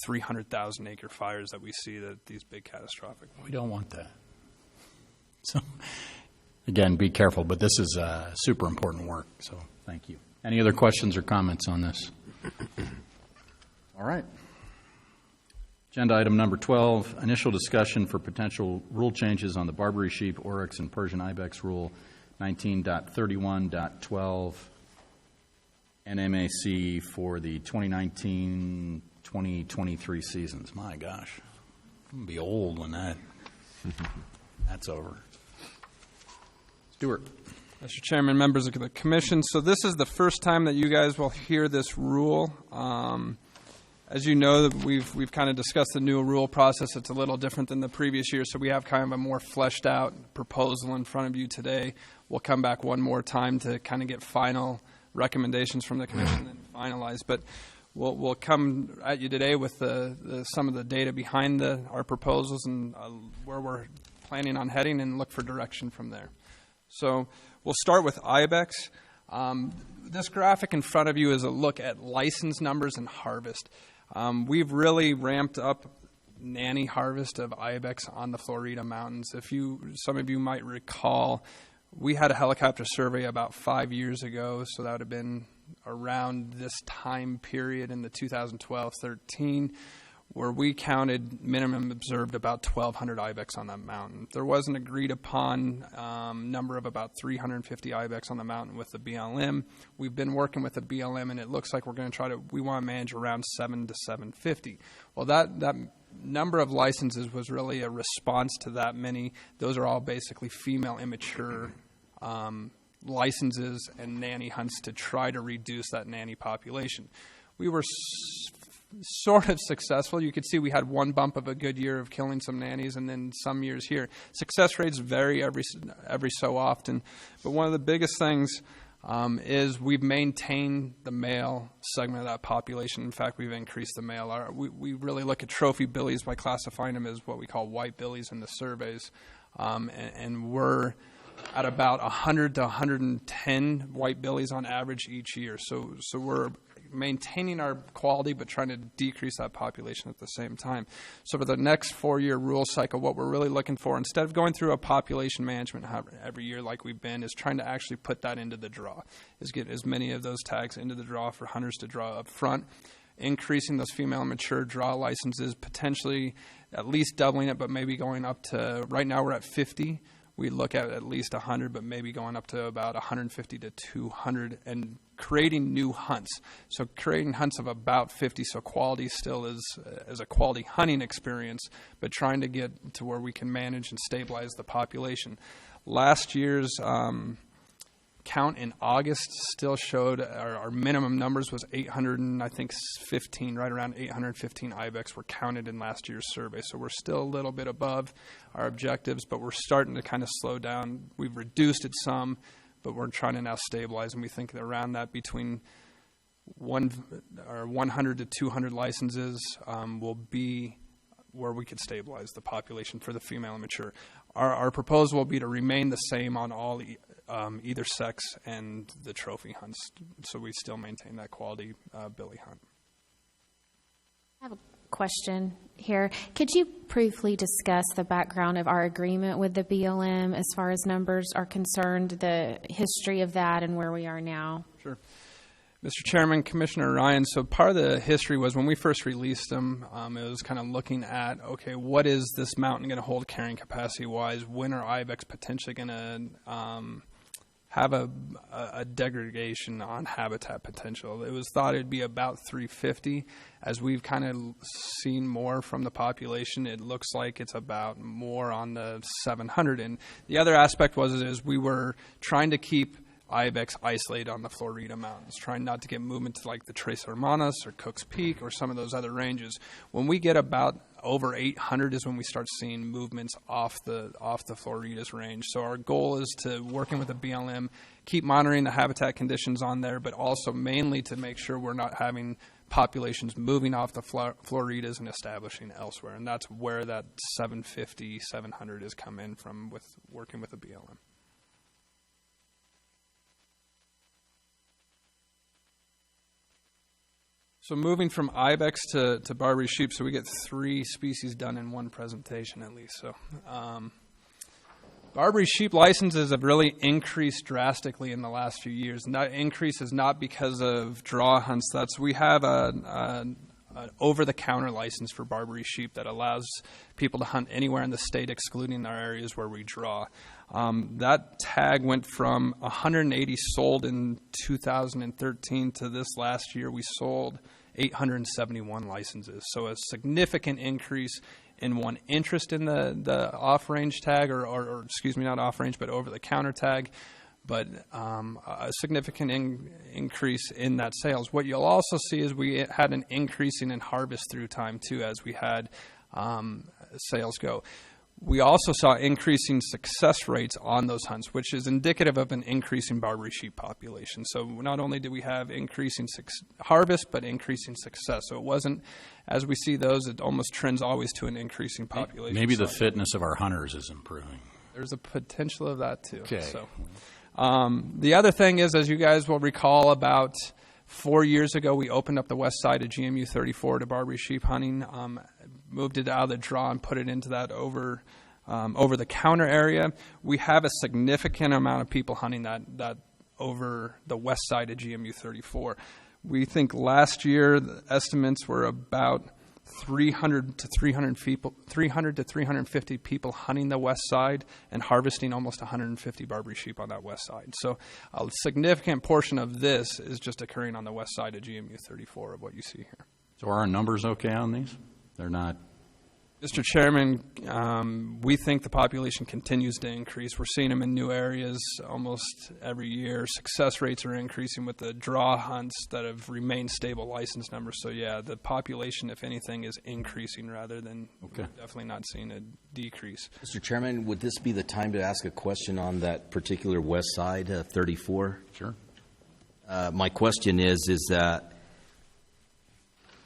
300,000 acre fires that we see, that these big catastrophic. We don't want that. So again, be careful, but this is super important work, so thank you. Any other questions or comments on this? All right. Agenda item number 12, initial discussion for potential rule changes on the Barbary sheep, oryx, and Persian ibex rule 19.31.12 NMAC for the 2019-2023 seasons. My gosh, I'm going to be old when that's over. Stuart. Mr. Chairman, members of the commission, so this is the first time that you guys will hear this rule. As you know, we've kind of discussed the new rule process. It's a little different than the previous year, so we have kind of a more fleshed out proposal in front of you today. We'll come back one more time to kind of get final recommendations from the commission and finalize. But we'll come at you today with some of the data behind our proposals and where we're planning on heading, and look for direction from there. So we'll start with ibex. This graphic in front of you is a look at license numbers and harvest. We've really ramped up nanny harvest of ibex on the Florida Mountains. Some of you might recall, we had a helicopter survey about 5 years ago, so that would have been around this time period in the 2012-13, where we counted minimum observed about 1,200 ibex on that mountain. There was an agreed upon number of about 350 ibex on the mountain with the BLM. We've been working with the BLM, and it looks like we want to manage around 700 to 750. Well, that number of licenses was really a response to that many. Those are all basically female immature licenses and nanny hunts to try to reduce that nanny population. We were sort of successful. You could see we had one bump of a good year of killing some nannies, and then some years here. Success rates vary every so often, but one of the biggest things is we've maintained the male segment of that population. In fact, we've increased the male. We really look at trophy billies by classifying them as what we call white billies in the surveys, and we're at about 100 to 110 white billies on average each year. So we're maintaining our quality but trying to decrease that population at the same time. So for the next 4-year rule cycle, what we're really looking for, instead of going through a population management every year like we've been, is trying to actually put that into the draw, is get as many of those tags into the draw for hunters to draw up front, increasing those female mature draw licenses, potentially at least doubling it, but maybe going up to, right now we're at 50. We look at least 100, but maybe going up to about 150 to 200, and creating new hunts. So creating hunts of about 50, so quality still is a quality hunting experience, but trying to get to where we can manage and stabilize the population. Last year's count in August still showed our minimum numbers was 815, right around 815 ibex were counted in last year's survey. So we're still a little bit above our objectives, but we're starting to kind of slow down. We've reduced it some, but we're trying to now stabilize, and we think that around that between 100 to 200 licenses will be where we could stabilize the population for the female and mature. Our proposal will be to remain the same on all either sex and the trophy hunts, so we still maintain that quality billy hunt. I have a question here. Could you briefly discuss the background of our agreement with the BLM as far as numbers are concerned, the history of that, and where we are now? Sure. Mr. Chairman, Commissioner Ryan, so part of the history was when we first released them, it was kind of looking at, okay, what is this mountain going to hold carrying capacity-wise? When are IBEX potentially going to have a degradation on habitat potential? It was thought it'd be about 350. As we've kind of seen more from the population, it looks like it's about more on the 700. And the other aspect is we were trying to keep ibex isolated on the Florida Mountains, trying not to get movement to like the Tres Hermanas or Cook's Peak or some of those other ranges. When we get about over 800 is when we start seeing movements off the Florida's range. So our goal is to, working with the BLM, keep monitoring the habitat conditions on there, but also mainly to make sure we're not having populations moving off the Floridas and establishing elsewhere. And that's where that 750, 700 has come in from with working with the BLM. So moving from ibex to Barbary sheep, so we get 3 species done in one presentation at least. So Barbary sheep licenses have really increased drastically in the last few years, and that increase is not because of draw hunts. We have an over-the-counter license for Barbary sheep that allows people to hunt anywhere in the state, excluding our areas where we draw. That tag went from 180 sold in 2013 to this last year we sold 871 licenses. So a significant increase in one interest in the off-range tag, or excuse me, not off-range, but over-the-counter tag, but a significant increase in that sales. What you'll also see is we had an increasing in harvest through time too as we had sales go. We also saw increasing success rates on those hunts, which is indicative of an increasing Barbary sheep population. So not only did we have increasing harvest, but increasing success. So it wasn't, as we see those, it almost trends always to an increasing population. Maybe the fitness of our hunters is improving. There's a potential of that too. Okay. So, the other thing is, as you guys will recall, about 4 years ago, we opened up the west side of GMU 34 to Barbary sheep hunting, moved it out of the draw and put it into that over-the-counter area. We have a significant amount of people hunting that over the west side of GMU 34. We think last year the estimates were about 300 to 350 people hunting the west side and harvesting almost 150 Barbary sheep on that west side. So a significant portion of this is just occurring on the west side of GMU 34 of what you see here. So are our numbers okay on these? They're not. Mr. Chairman, we think the population continues to increase. We're seeing them in new areas almost every year. Success rates are increasing with the draw hunts that have remained stable license numbers. So yeah, the population, if anything, is increasing rather than definitely not seeing a decrease. Mr. Chairman, would this be the time to ask a question on that particular west side of 34? Sure. My question is that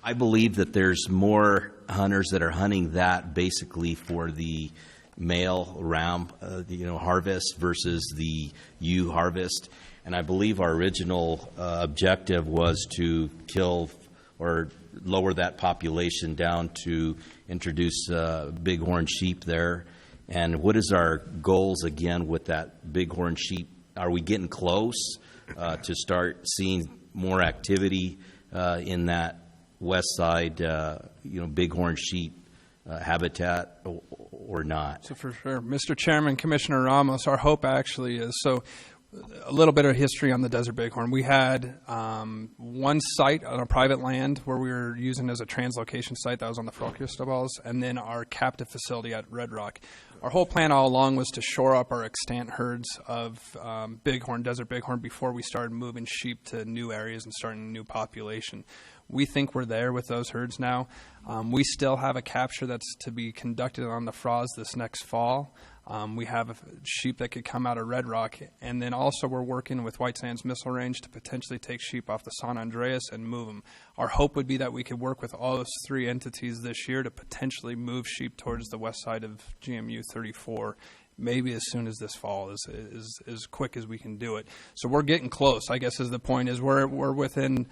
I believe that there's more hunters that are hunting that basically for the male ram, harvest versus the ewe harvest. And I believe our original objective was to kill or lower that population down to introduce bighorn sheep there. And what is our goals again with that bighorn sheep? Are we getting close to start seeing more activity in that west side, bighorn sheep habitat or not? So for sure. Mr. Chairman, Commissioner Ramos, our hope actually is, so a little bit of history on the desert bighorn. We had one site on a private land where we were using as a translocation site that was on the Frokjostabals, and then our captive facility at Red Rock. Our whole plan all along was to shore up our extant herds of bighorn, desert bighorn, before we started moving sheep to new areas and starting a new population. We think we're there with those herds now. We still have a capture that's to be conducted on the Frost this next fall. We have sheep that could come out of Red Rock, and then also we're working with White Sands Missile Range to potentially take sheep off the San Andreas and move them. Our hope would be that we could work with all those three entities this year to potentially move sheep towards the west side of GMU 34, maybe as soon as this fall, as quick as we can do it. So we're getting close, I guess is the point, is we're within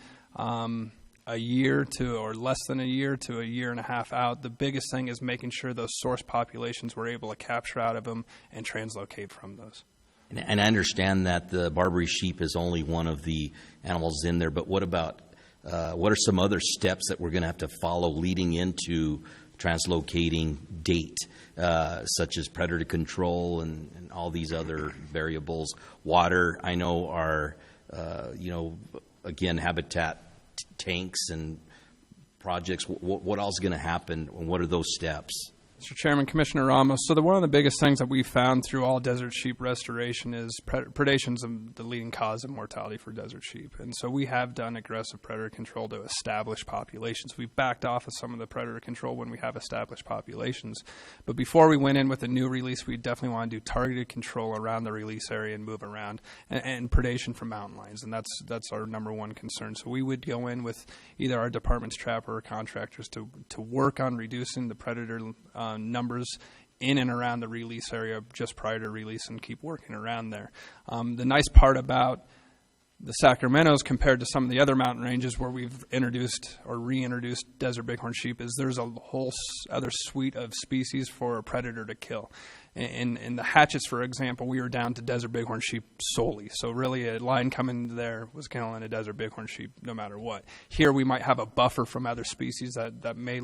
a year to, or less than a year to a year and a half out. The biggest thing is making sure those source populations we're able to capture out of them and translocate from those. And I understand that the Barbary sheep is only one of the animals in there, but what about, what are some other steps that we're going to have to follow leading into translocating date, such as predator control and all these other variables? Water, I know, are, again, habitat tanks and projects. What else is going to happen, and what are those steps? Mr. Chairman, Commissioner Ramos, so one of the biggest things that we found through all desert sheep restoration is predation's the leading cause of mortality for desert sheep. And so we have done aggressive predator control to establish populations. We've backed off of some of the predator control when we have established populations. But before we went in with a new release, we definitely want to do targeted control around the release area and move around, and predation from mountain lions. And that's our number one concern. So we would go in with either our department's trapper or contractors to work on reducing the predator numbers in and around the release area just prior to release and keep working around there. The nice part about the Sacramentos compared to some of the other mountain ranges where we've introduced or reintroduced desert bighorn sheep is there's a whole other suite of species for a predator to kill. In the hatchets, for example, we were down to desert bighorn sheep solely. So really a lion coming there was killing a desert bighorn sheep no matter what. Here we might have a buffer from other species that may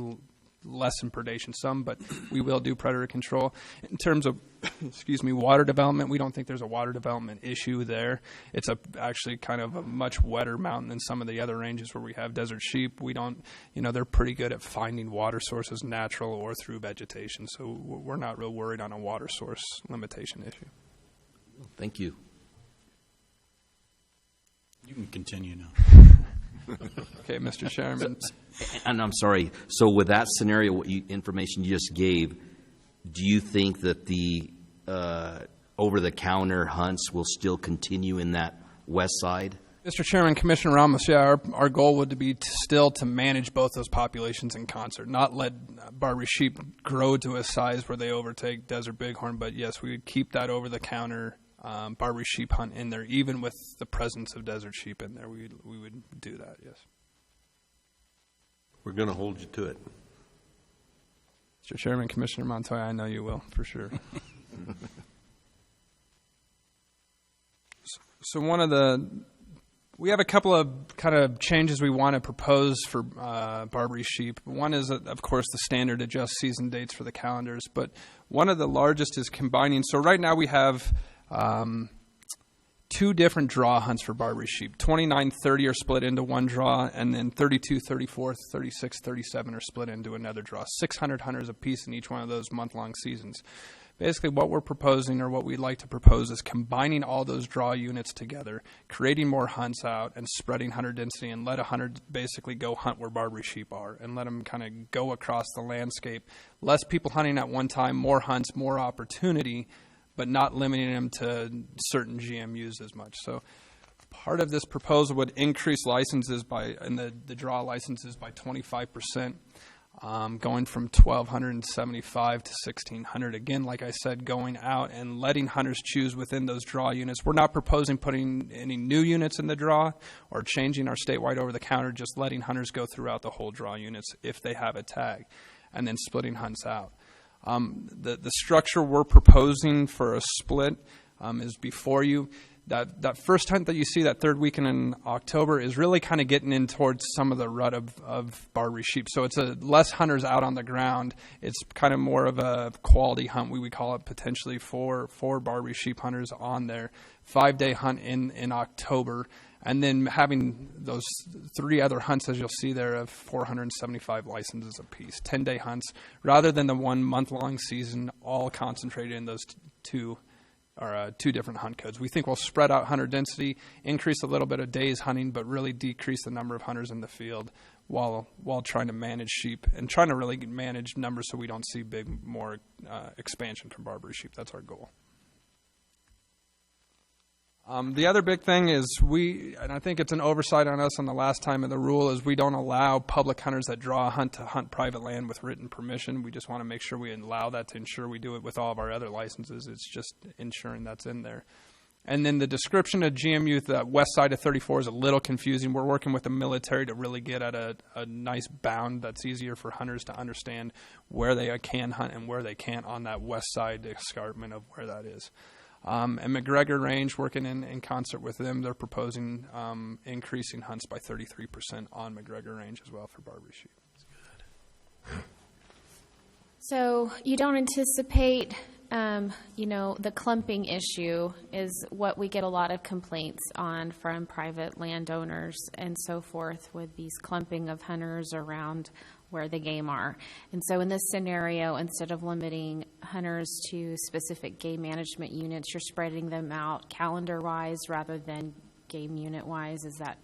lessen predation some, but we will do predator control. In terms of, water development, we don't think there's a water development issue there. It's actually kind of a much wetter mountain than some of the other ranges where we have desert sheep. We don't, they're pretty good at finding water sources, natural or through vegetation, so we're not real worried on a water source limitation issue. Thank you. You can continue now. Okay, Mr. Chairman. And I'm sorry, so with that scenario, information you just gave, do you think that the over-the-counter hunts will still continue in that west side? Mr. Chairman, Commissioner Ramos, our goal would be still to manage both those populations in concert, not let Barbary sheep grow to a size where they overtake desert bighorn, but yes, we would keep that over-the-counter Barbary sheep hunt in there, even with the presence of desert sheep in there. We would do that, yes. We're going to hold you to it. Mr. Chairman, Commissioner Montoya, I know you will, for sure. So we have a couple of kind of changes we want to propose for Barbary sheep. One is, of course, the standard adjust season dates for the calendars, but one of the largest is combining. So right now we have two different draw hunts for Barbary sheep. 29, 30 are split into one draw, and then 32, 34, 36, 37 are split into another draw. 600 hunters apiece in each one of those month-long seasons. Basically, what we're proposing, or what we'd like to propose, is combining all those draw units together, creating more hunts out, and spreading hunter density, and let a hunter basically go hunt where Barbary sheep are, and let them kind of go across the landscape. Less people hunting at one time, more hunts, more opportunity, but not limiting them to certain GMUs as much. So part of this proposal would increase licenses and the draw licenses by 25%, going from 1,275 to 1,600. Again, like I said, going out and letting hunters choose within those draw units. We're not proposing putting any new units in the draw or changing our statewide over-the-counter, just letting hunters go throughout the whole draw units if they have a tag, and then splitting hunts out. The structure we're proposing for a split is before you. That first hunt that you see, that third weekend in October, is really kind of getting in towards some of the rut of Barbary sheep. So it's less hunters out on the ground. It's kind of more of a quality hunt, we would call it, potentially for Barbary sheep hunters on there. 5-day hunt in October. And then having those three other hunts, as you'll see there, of 475 licenses apiece, 10-day hunts, rather than the 1 month-long season, all concentrated in those two two different hunt codes. We think we'll spread out hunter density, increase a little bit of days hunting, but really decrease the number of hunters in the field while trying to manage sheep and trying to really manage numbers so we don't see more expansion from Barbary sheep. That's our goal. The other big thing is and I think it's an oversight on us on the last time of the rule, is we don't allow public hunters that draw a hunt to hunt private land with written permission. We just want to make sure we allow that to ensure we do it with all of our other licenses. It's just ensuring that's in there. And then the description of GMU, the west side of 34, is a little confusing. We're working with the military to really get at a nice bound that's easier for hunters to understand where they can hunt and where they can't on that west side escarpment of where that is. And McGregor Range, working in concert with them, they're proposing increasing hunts by 33% on McGregor Range as well for Barbary sheep. So you don't anticipate, the clumping issue is what we get a lot of complaints on from private landowners and so forth, with these clumping of hunters around where the game are. And so in this scenario, instead of limiting hunters to specific game management units, you're spreading them out calendar-wise rather than game unit-wise. Is that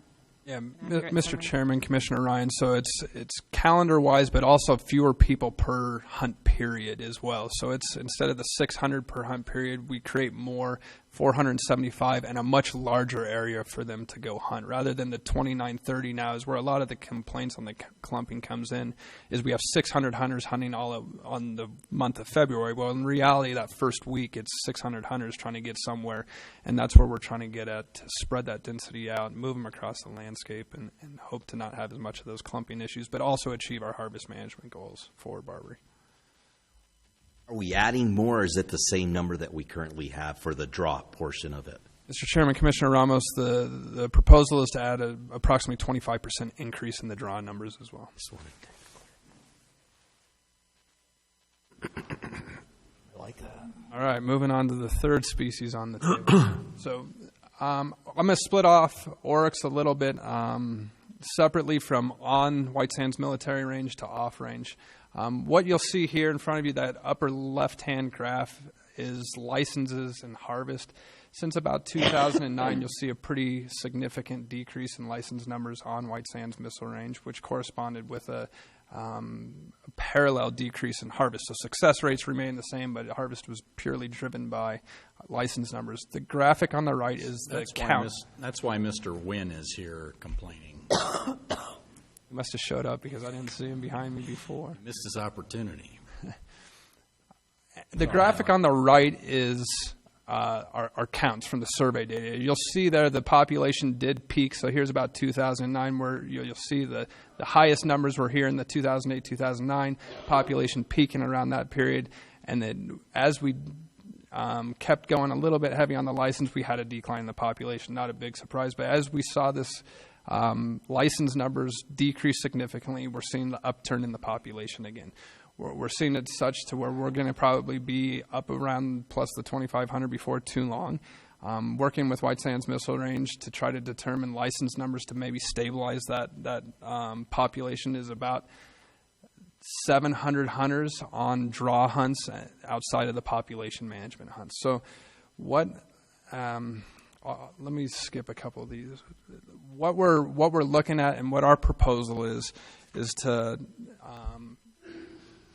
Yeah, accurate Mr. summary? Chairman, Commissioner Ryan, so it's calendar-wise, but also fewer people per hunt period as well. So it's instead of the 600 per hunt period, we create more, 475, and a much larger area for them to go hunt, rather than the 2930 now is where a lot of the complaints on the clumping comes in, is we have 600 hunters hunting on the month of February. Well, in reality, that first week, it's 600 hunters trying to get somewhere, and that's where we're trying to get at, to spread that density out, move them across the landscape, and hope to not have as much of those clumping issues, but also achieve our harvest management goals for Barbary. Are we adding more, or is it the same number that we currently have for the draw portion of it? Mr. Chairman, Commissioner Ramos, the proposal is to add approximately 25% increase in the draw numbers as well. I like that. All right, moving on to the third species on the table. So I'm going to split off oryx a little bit separately from on White Sands Military Range to off range. What you'll see here in front of you, that upper left-hand graph, is licenses and harvest. Since about 2009, you'll see a pretty significant decrease in license numbers on White Sands Missile Range, which corresponded with a parallel decrease in harvest. So success rates remain the same, but harvest was purely driven by license numbers. The graphic on the right is the count. That's why Mr. Wynn is here complaining. He must have showed up because I didn't see him behind me before. He missed his opportunity. The graphic on the right is our counts from the survey data. You'll see there the population did peak. So here's about 2009, where you'll see the highest numbers were here in the 2008-2009 population peaking around that period. And then as we kept going a little bit heavy on the license, we had a decline in the population. Not a big surprise, but as we saw this license numbers decrease significantly, we're seeing the upturn in the population again. We're seeing it such to where we're going to probably be up around plus the 2,500 before too long. Working with White Sands Missile Range to try to determine license numbers to maybe stabilize that population is about 700 hunters on draw hunts outside of the population management hunts. So what... let me skip a couple of these. What we're looking at and what our proposal is to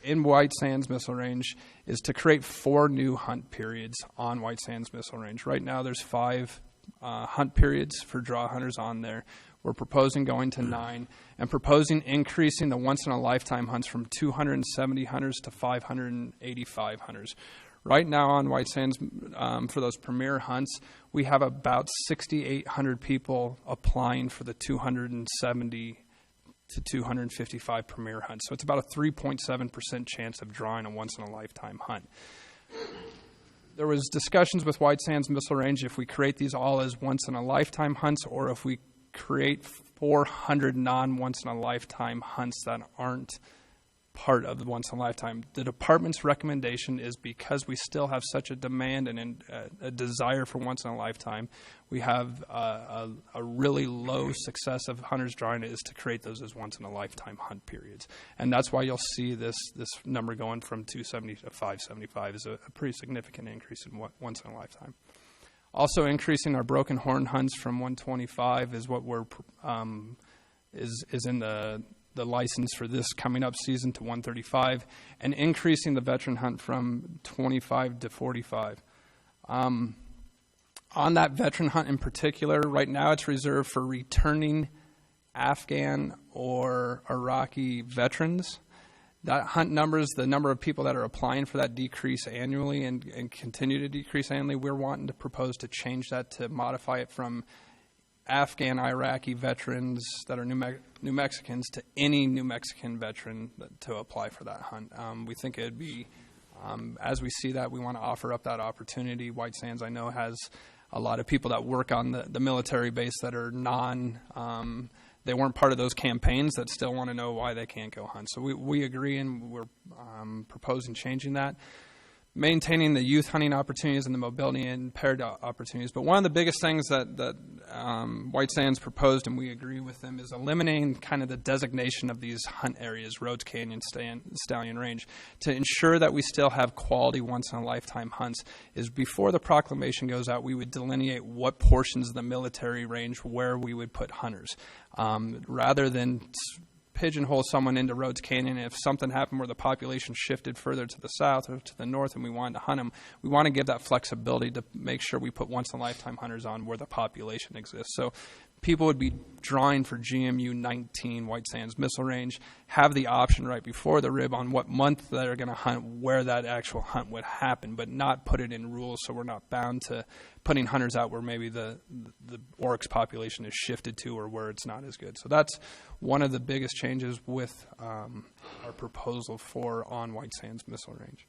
in White Sands Missile Range is to create 4 new hunt periods on White Sands Missile Range. Right now there's 5 hunt periods for draw hunters on there. We're proposing going to 9 and proposing increasing the once-in-a-lifetime hunts from 270 hunters to 585 hunters. Right now on White Sands, for those premier hunts, we have about 6,800 people applying for the 270 to 255 premier hunts. So it's about a 3.7% chance of drawing a once-in-a-lifetime hunt. There was discussions with White Sands Missile Range if we create these all as once-in-a-lifetime hunts or if we create 400 non-once-in-a-lifetime hunts that aren't part of the once in a lifetime. The department's recommendation is because we still have such a demand and a desire for once in a lifetime, we have a really low success of hunters drawing it is to create those as once in a lifetime hunt periods. And that's why you'll see this number going from 270 to 575 is a pretty significant increase in once in a lifetime. Also increasing our broken horn hunts from 125 is what we're is in the license for this coming up season to 135, and increasing the veteran hunt from 25 to 45. On that veteran hunt in particular, right now it's reserved for returning Afghan or Iraqi veterans. That hunt numbers, the number of people that are applying for that decrease annually and continue to decrease annually. We're wanting to propose to change that to modify it from Afghan, Iraqi veterans that are New Mexicans to any New Mexican veteran to apply for that hunt. We think it'd be, as we see that, we want to offer up that opportunity. White Sands, I know, has a lot of people that work on the military base that are they weren't part of those campaigns that still want to know why they can't go hunt. So we agree, and we're proposing changing that. Maintaining the youth hunting opportunities and the mobility impaired opportunities. But one of the biggest things that White Sands proposed, and we agree with them, is eliminating kind of the designation of these hunt areas, Rhodes Canyon, Stallion Range, to ensure that we still have quality once-in-a-lifetime hunts. Is before the proclamation goes out, we would delineate what portions of the military range where we would put hunters. Rather than pigeonhole someone into Rhodes Canyon. If something happened where the population shifted further to the south or to the north and we wanted to hunt them, we want to give that flexibility to make sure we put once-in-a-lifetime hunters on where the population exists. So people would be drawing for GMU 19 White Sands Missile Range, have the option right before the rib on what month they're going to hunt, where that actual hunt would happen, but not put it in rules so we're not bound to putting hunters out where maybe the oryx population is shifted to or where it's not as good. So that's one of the biggest changes with our proposal for on White Sands Missile Range.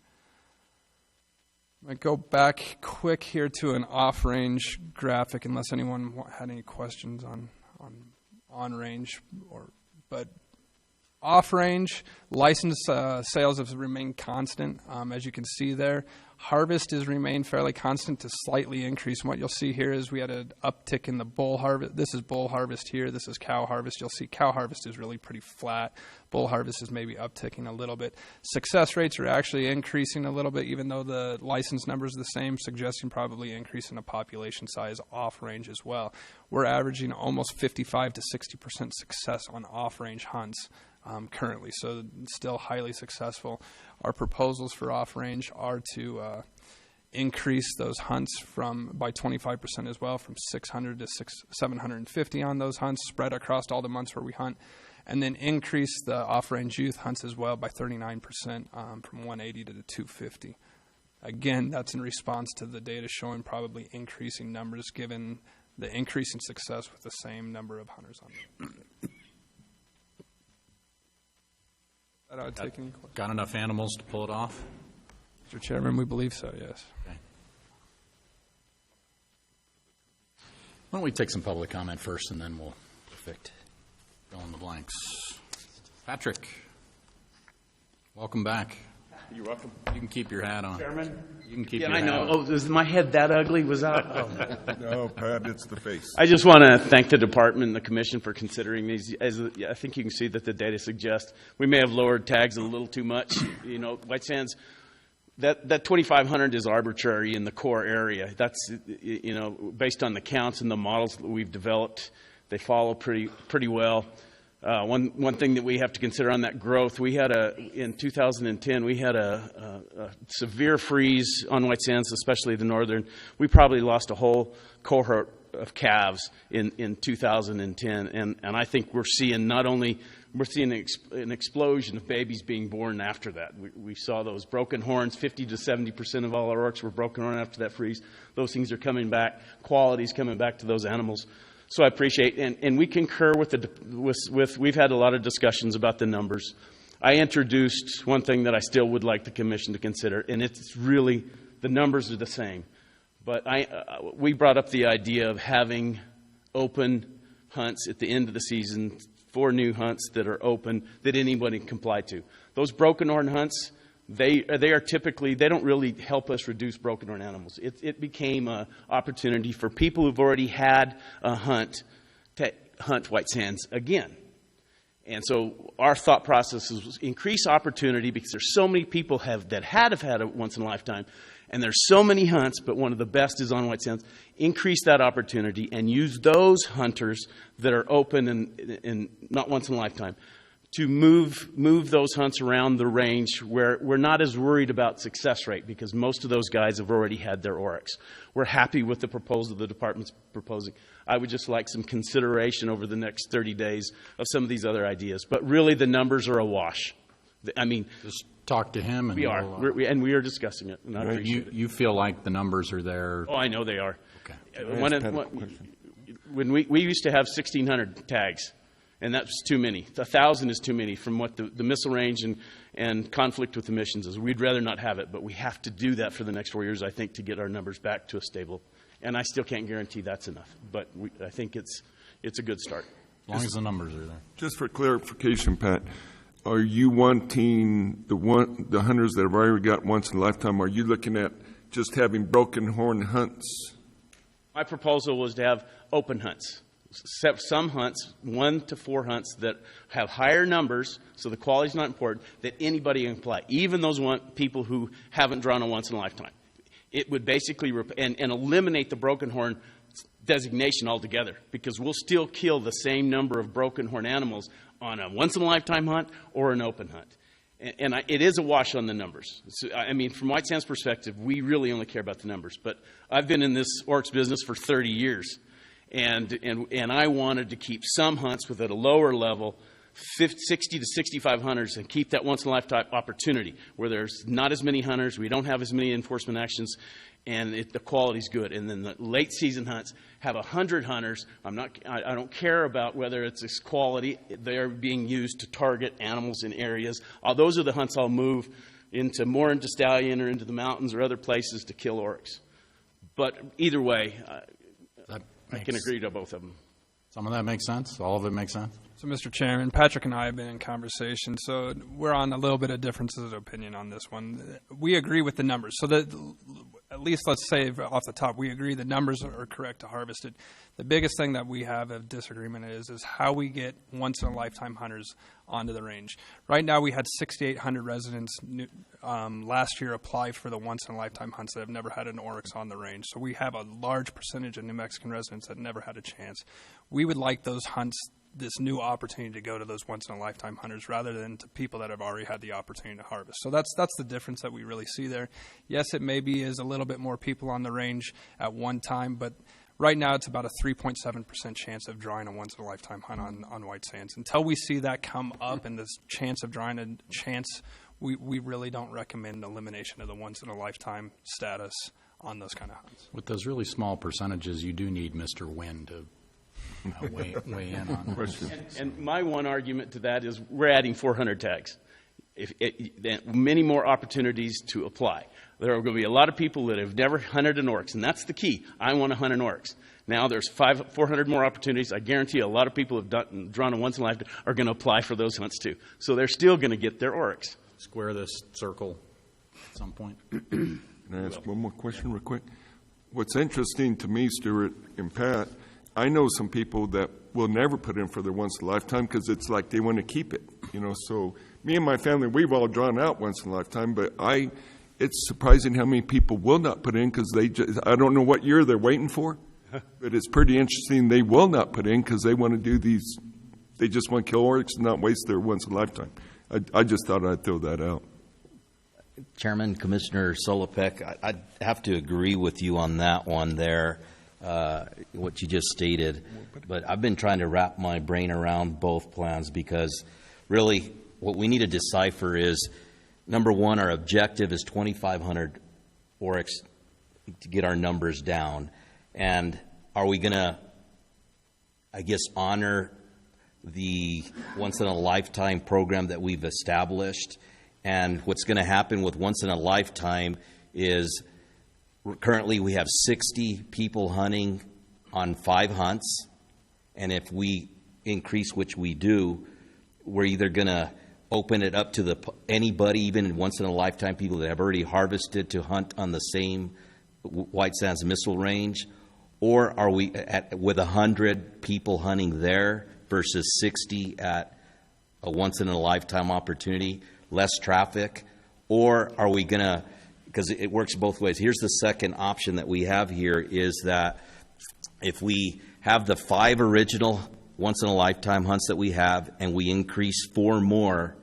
I go back quick here to an off-range graphic, unless anyone had any questions on range, but off-range license sales have remained constant, as you can see there. Harvest has remained fairly constant to slightly increase. And what you'll see here is we had an uptick in the bull harvest. This is bull harvest here. This is cow harvest. You'll see cow harvest is really pretty flat. Bull harvest is maybe upticking a little bit. Success rates are actually increasing a little bit, even though the license number is the same, suggesting probably increase in the population size off-range as well. We're averaging almost 55 to 60% success on off-range hunts currently, so still highly successful. Our proposals for off-range are to increase those hunts by 25% as well, from 600 to 750 on those hunts, spread across all the months where we hunt, and then increase the off-range youth hunts as well by 39%, from 180 to 250. Again, that's in response to the data showing probably increasing numbers given the increase in success with the same number of hunters on them. Got enough animals to pull it off? Mr. Chairman, we believe so, yes. Okay. Why don't we take some public comment first, and then we'll fill in the blanks. Patrick, welcome back. You're welcome. You can keep your hat on. Chairman? You can keep Yeah, your I hat know. on. Oh, is my head that ugly? Was that? Oh. No, Pat, it's the face. I just want to thank the department and the commission for considering these. As I think you can see that the data suggests we may have lowered tags a little too much. You know, White Sands, that 2,500 is arbitrary in the core area. That's, you know, based on the counts and the models that we've developed, they follow pretty well. One thing that we have to consider on that growth, in 2010, we had a severe freeze on White Sands, especially the northern. We probably lost a whole cohort of calves in 2010, and I think we're seeing an explosion of babies being born after that. We saw those broken horns. 50 to 70% of all our oryx were broken horn after that freeze. Those things are coming back. Quality's coming back to those animals. So I appreciate, and we concur with we've had a lot of discussions about the numbers. I introduced one thing that I still would like the commission to consider, and it's really, the numbers are the same. But we brought up the idea of having open hunts at the end of the season, 4 new hunts that are open that anybody can apply to. Those broken horn hunts, they are typically, they don't really help us reduce broken horn animals. It became an opportunity for people who've already had a hunt to hunt white sands again. And so our thought process is increase opportunity, because there's so many people that have had it once in a lifetime, and there's so many hunts, but one of the best is on white sands. Increase that opportunity and use those hunters that are open and not once in a lifetime to move those hunts around the range where we're not as worried about success rate, because most of those guys have already had their oryx. We're happy with the proposal the department's proposing. I would just like some consideration over the next 30 days of some of these other ideas. But really, the numbers are a wash. I mean, just talk to him, and we are, and we are discussing it. And I appreciate it. You feel like the numbers are there? Oh, I know they are. Okay. When we used to have 1,600 tags, and that's too many. 1,000 is too many from what the missile range and conflict with emissions is. We'd rather not have it, but we have to do that for the next 4 years, I think, to get our numbers back to a stable. And I still can't guarantee that's enough, but I think it's a good start. As long as the numbers are there. Just for clarification, Pat, are you wanting the hunters that have already got once in a lifetime, are you looking at just having broken horn hunts? My proposal was to have open hunts. Some hunts, 1 to 4 hunts that have higher numbers, so the quality's not important, that anybody can apply, even those people who haven't drawn a once in a lifetime. It would basically and eliminate the broken horn designation altogether, because we'll still kill the same number of broken horn animals on a once in a lifetime hunt or an open hunt. And it is a wash on the numbers. So, I mean, from White Sands' perspective, we really only care about the numbers. But I've been in this oryx business for 30 years. And I wanted to keep some hunts with at a lower level, 60 to 65 hunters, and keep that once-in-a-lifetime opportunity where there's not as many hunters, we don't have as many enforcement actions, and the quality's good. And then the late-season hunts have 100 hunters. I don't care about whether it's this quality. They're being used to target animals in areas. Those are the hunts I'll move more into stallion or into the mountains or other places to kill oryx. But either way, I can agree to both of them. Some of that makes sense? All of it makes sense? So, Mr. Chairman, Patrick and I have been in conversation, so we're on a little bit of differences of opinion on this one. We agree with the numbers. So at least let's say off the top, we agree the numbers are correct to harvest it. The biggest thing that we have a disagreement is how we get once-in-a-lifetime hunters onto the range. Right now, we had 6,800 residents last year apply for the once-in-a-lifetime hunts that have never had an oryx on the range. So we have a large percentage of New Mexican residents that never had a chance. We would like those hunts, this new opportunity to go to those once-in-a-lifetime hunters rather than to people that have already had the opportunity to harvest. So that's the difference that we really see there. Yes, it maybe is a little bit more people on the range at one time, but right now it's about a 3.7% chance of drawing a once-in-a-lifetime hunt on white sands. Until we see that come up and this chance of drawing a chance, we really don't recommend elimination of the once-in-a-lifetime status on those kind of hunts. With those really small percentages, you do need Mr. Wynn to weigh in on it. And my one argument to that is we're adding 400 tags. Many more opportunities to apply. There are going to be a lot of people that have never hunted an oryx, and that's the key. I want to hunt an oryx. Now there's 400 more opportunities. I guarantee you a lot of people who have drawn a once in a lifetime are going to apply for those hunts too. So they're still going to get their oryx. Square this circle at some point. Can I ask one more question real quick? What's interesting to me, Stuart and Pat, I know some people that will never put in for their once in a lifetime because it's like they want to keep it, So me and my family, we've all drawn out once in a lifetime, but it's surprising how many people will not put in because I don't know what year they're waiting for, but it's pretty interesting. They will not put in because they want to do these. They just want to kill oryx and not waste their once in a lifetime. I just thought I'd throw that out. Chairman, Commissioner Solopek, I'd have to agree with you on that one there. What you just stated, but I've been trying to wrap my brain around both plans because really what we need to decipher is, number one, our objective is 2,500 oryx to get our numbers down. And are we going to, honor the once-in-a-lifetime program that we've established? And what's going to happen with once-in-a-lifetime is currently we have 60 people hunting on 5 hunts, and if we increase, which we do, we're either going to open it up to anybody, even once in a lifetime people that have already harvested to hunt on the same White Sands Missile Range, or are we with 100 people hunting there versus 60 at a once in a lifetime opportunity, less traffic? Or are we going to, because it works both ways. Here's the second option that we have here, is that if we have the 5 original once in a lifetime hunts that we have, and we increase 4 more,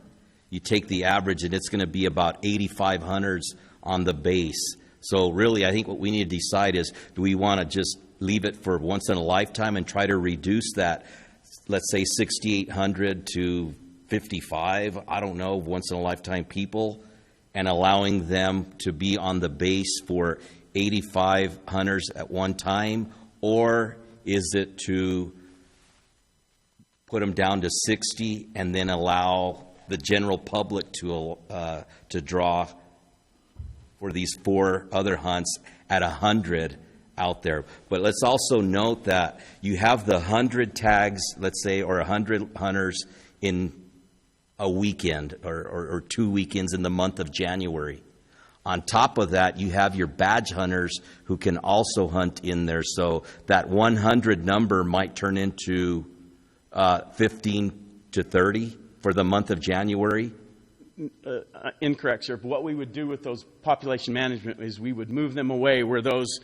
you take the average and it's going to be about 85 hunters on the base. So really, I think what we need to decide is, do we want to just leave it for once in a lifetime and try to reduce that, let's say 6,800 to 55, I don't know, once in a lifetime people, and allowing them to be on the base for 85 hunters at one time? Or is it to put them down to 60 and then allow the general public to draw for these 4 other hunts at 100 out there? But let's also note that you have the 100 tags, let's say, or 100 hunters in a weekend or 2 weekends in the month of January. On top of that, you have your badge hunters who can also hunt in there. So that 100 number might turn into 15 to 30 for the month of January. Incorrect, sir. But what we would do with those population management is we would move them away where those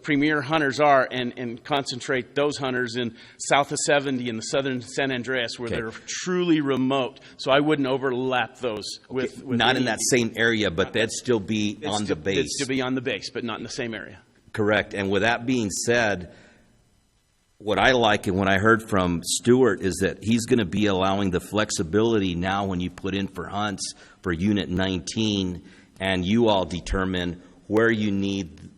premier hunters are, and concentrate those hunters in south of 70 in the southern San Andreas, where they're truly remote. So I wouldn't overlap those with not in that same area, but they'd still be on the base. They'd still be on the base, but not in the same area. Correct. And with that being said, what I like and what I heard from Stuart is that he's going to be allowing the flexibility now when you put in for hunts for Unit 19, and you all determine where you need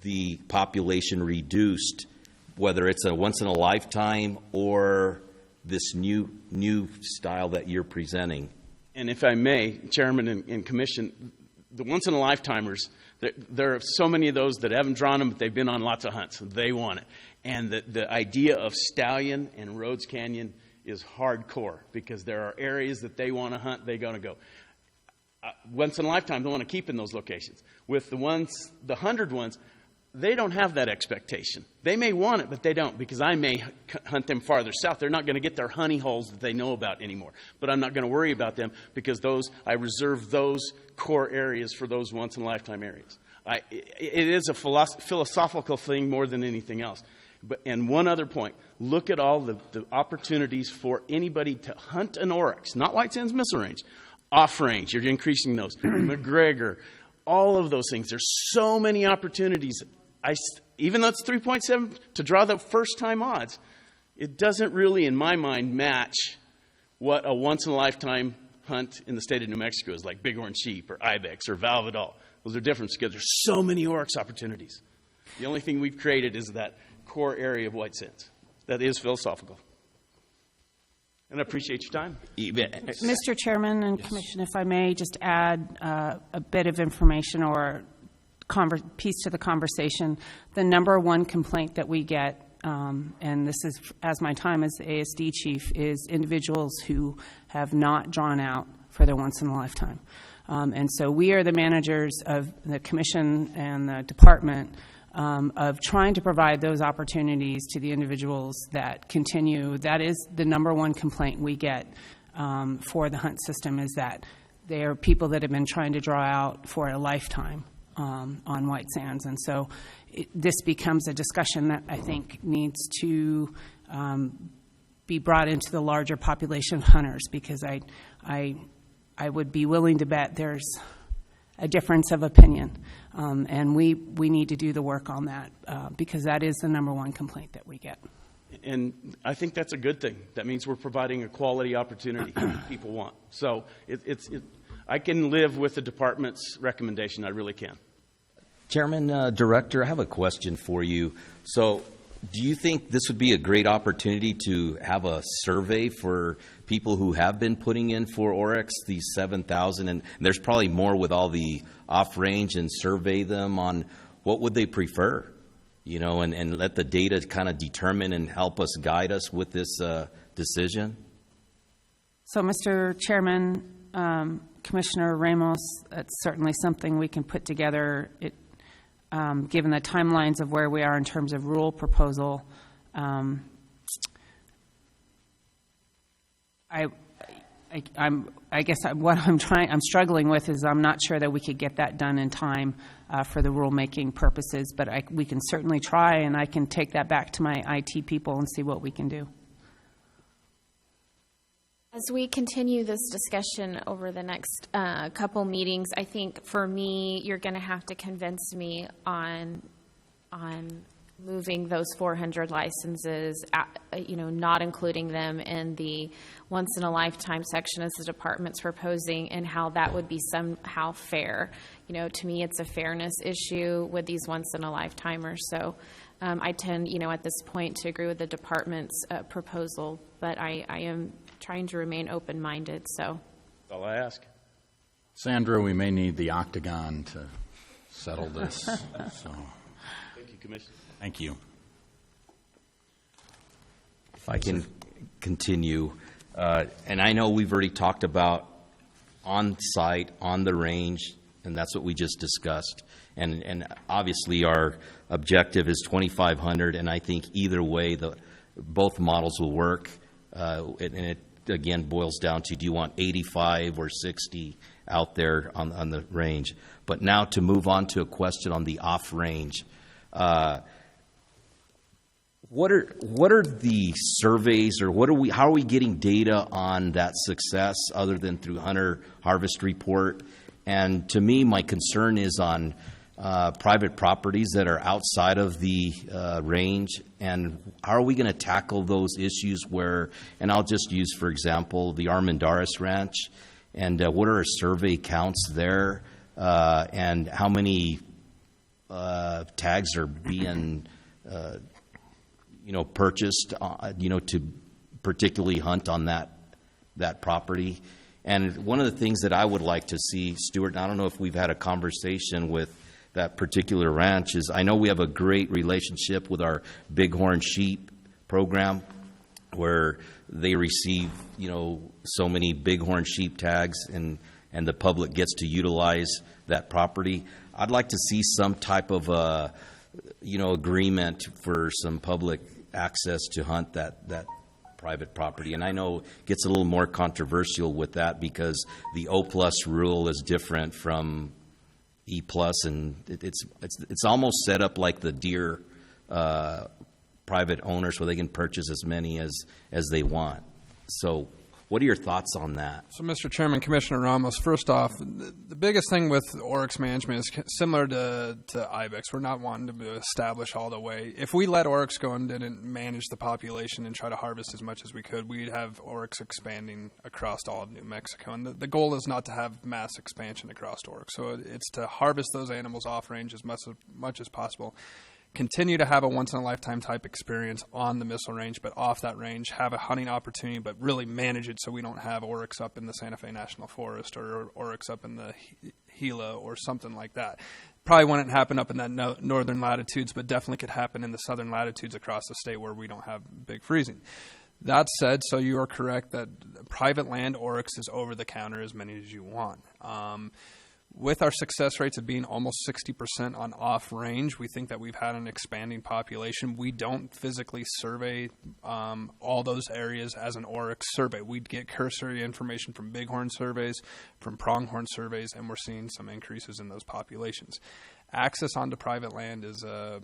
the population reduced, whether it's a once in a lifetime or this new style that you're presenting. And if I may, Chairman and Commission, the once in a lifetimers, there are so many of those that haven't drawn them, but they've been on lots of hunts. They want it. And the idea of Stallion and Rhodes Canyon is hardcore, because there are areas that they want to hunt, they're going to go. Once in a lifetime, they want to keep in those locations. With the 100 ones, they don't have that expectation. They may want it, but they don't, because I may hunt them farther south. They're not going to get their honey holes that they know about anymore. But I'm not going to worry about them, because I reserve those core areas for those once-in-a-lifetime areas. It is a philosophical thing more than anything else. And one other point, look at all the opportunities for anybody to hunt an oryx, not White Sands Missile Range, off-range. You're increasing those. McGregor, all of those things. There's so many opportunities. Even though it's 3.7 to draw the first-time odds, it doesn't really, in my mind, match what a once-in-a-lifetime hunt in the state of New Mexico is, like bighorn sheep or ibex or Valvidal. Those are different because there's so many oryx opportunities. The only thing we've created is that core area of White Sands. That is philosophical. And I appreciate your time. Mr. Chairman and Commission, if I may just add a bit of information or piece to the conversation. The number one complaint that we get, and this is as my time as the ASD chief, is individuals who have not drawn out for their once-in-a-lifetime. And so we are the managers of the Commission and the Department of trying to provide those opportunities to the individuals that continue. That is the number one complaint we get for the hunt system, is that they are people that have been trying to draw out for a lifetime on White Sands. And so this becomes a discussion that I think needs to be brought into the larger population of hunters, because I would be willing to bet there's a difference of opinion. And we need to do the work on that because that is the number one complaint that we get. And I think that's a good thing. That means we're providing a quality opportunity people want. So I can live with the department's recommendation. I really can. Chairman, Director, I have a question for you. So do you think this would be a great opportunity to have a survey for people who have been putting in for oryx, these 7,000, and there's probably more with all the off-range, and survey them on what would they prefer? and let the data kind of determine and help us guide us with this decision? So, Mr. Chairman, Commissioner Ramos, it's certainly something we can put together. Given the timelines of where we are in terms of rule proposal, I guess what I'm struggling with is I'm not sure that we could get that done in time for the rulemaking purposes, but we can certainly try, and I can take that back to my IT people and see what we can do. As we continue this discussion over the next couple meetings, I think for me, you're going to have to convince me on moving those 400 licenses, not including them in the once-in-a-lifetime section as the department's proposing, and how that would be somehow fair. To me, it's a fairness issue with these once-in-a-lifetimers. So I tend, at this point, to agree with the department's proposal, but I am trying to remain open-minded. So that's all I ask. Sandra, we may need the octagon to settle this. So. Thank you, Commissioner. Thank you. If I can continue, and I know we've already talked about on-site, on the range, and that's what we just discussed. And obviously our objective is 2,500, and I think either way, both models will work. And it, again, boils down to, do you want 85 or 60 out there on the range? But now to move on to a question on the off-range. What are the surveys, or how are we getting data on that success other than through Hunter Harvest Report? And to me, my concern is on private properties that are outside of the range, and how are we going to tackle those issues where, and I'll just use, for example, the Armendariz Ranch, and what are our survey counts there, and how many tags are being purchased, to particularly hunt on that property. And one of the things that I would like to see, Stuart, and I don't know if we've had a conversation with that particular ranch, is I know we have a great relationship with our Bighorn Sheep program, where they receive, so many Bighorn Sheep tags, and the public gets to utilize that property. I'd like to see some type of agreement for some public access to hunt that private property. And I know it gets a little more controversial with that because the O+ rule is different from E+, and it's almost set up like the deer private owners, where they can purchase as many as they want. So what are your thoughts on that? So, Mr. Chairman, Commissioner Ramos, first off, the biggest thing with Oryx management is similar to IBEX. We're not wanting to establish all the way. If we let Oryx go and didn't manage the population and try to harvest as much as we could, we'd have Oryx expanding across all of New Mexico. And the goal is not to have mass expansion across Oryx. So it's to harvest those animals off range as much as possible. Continue to have a once-in-a-lifetime type experience on the missile range, but off that range, have a hunting opportunity, but really manage it so we don't have Oryx up in the Santa Fe National Forest or Oryx up in the Gila or something like that. Probably wouldn't happen up in that northern latitudes, but definitely could happen in the southern latitudes across the state where we don't have big freezing. That said, so you are correct that private land Oryx is over-the-counter as many as you want. With our success rates of being almost 60% on off-range, we think that we've had an expanding population. We don't physically survey all those areas as an Oryx survey. We get cursory information from bighorn surveys, from pronghorn surveys, and we're seeing some increases in those populations. Access onto private land is a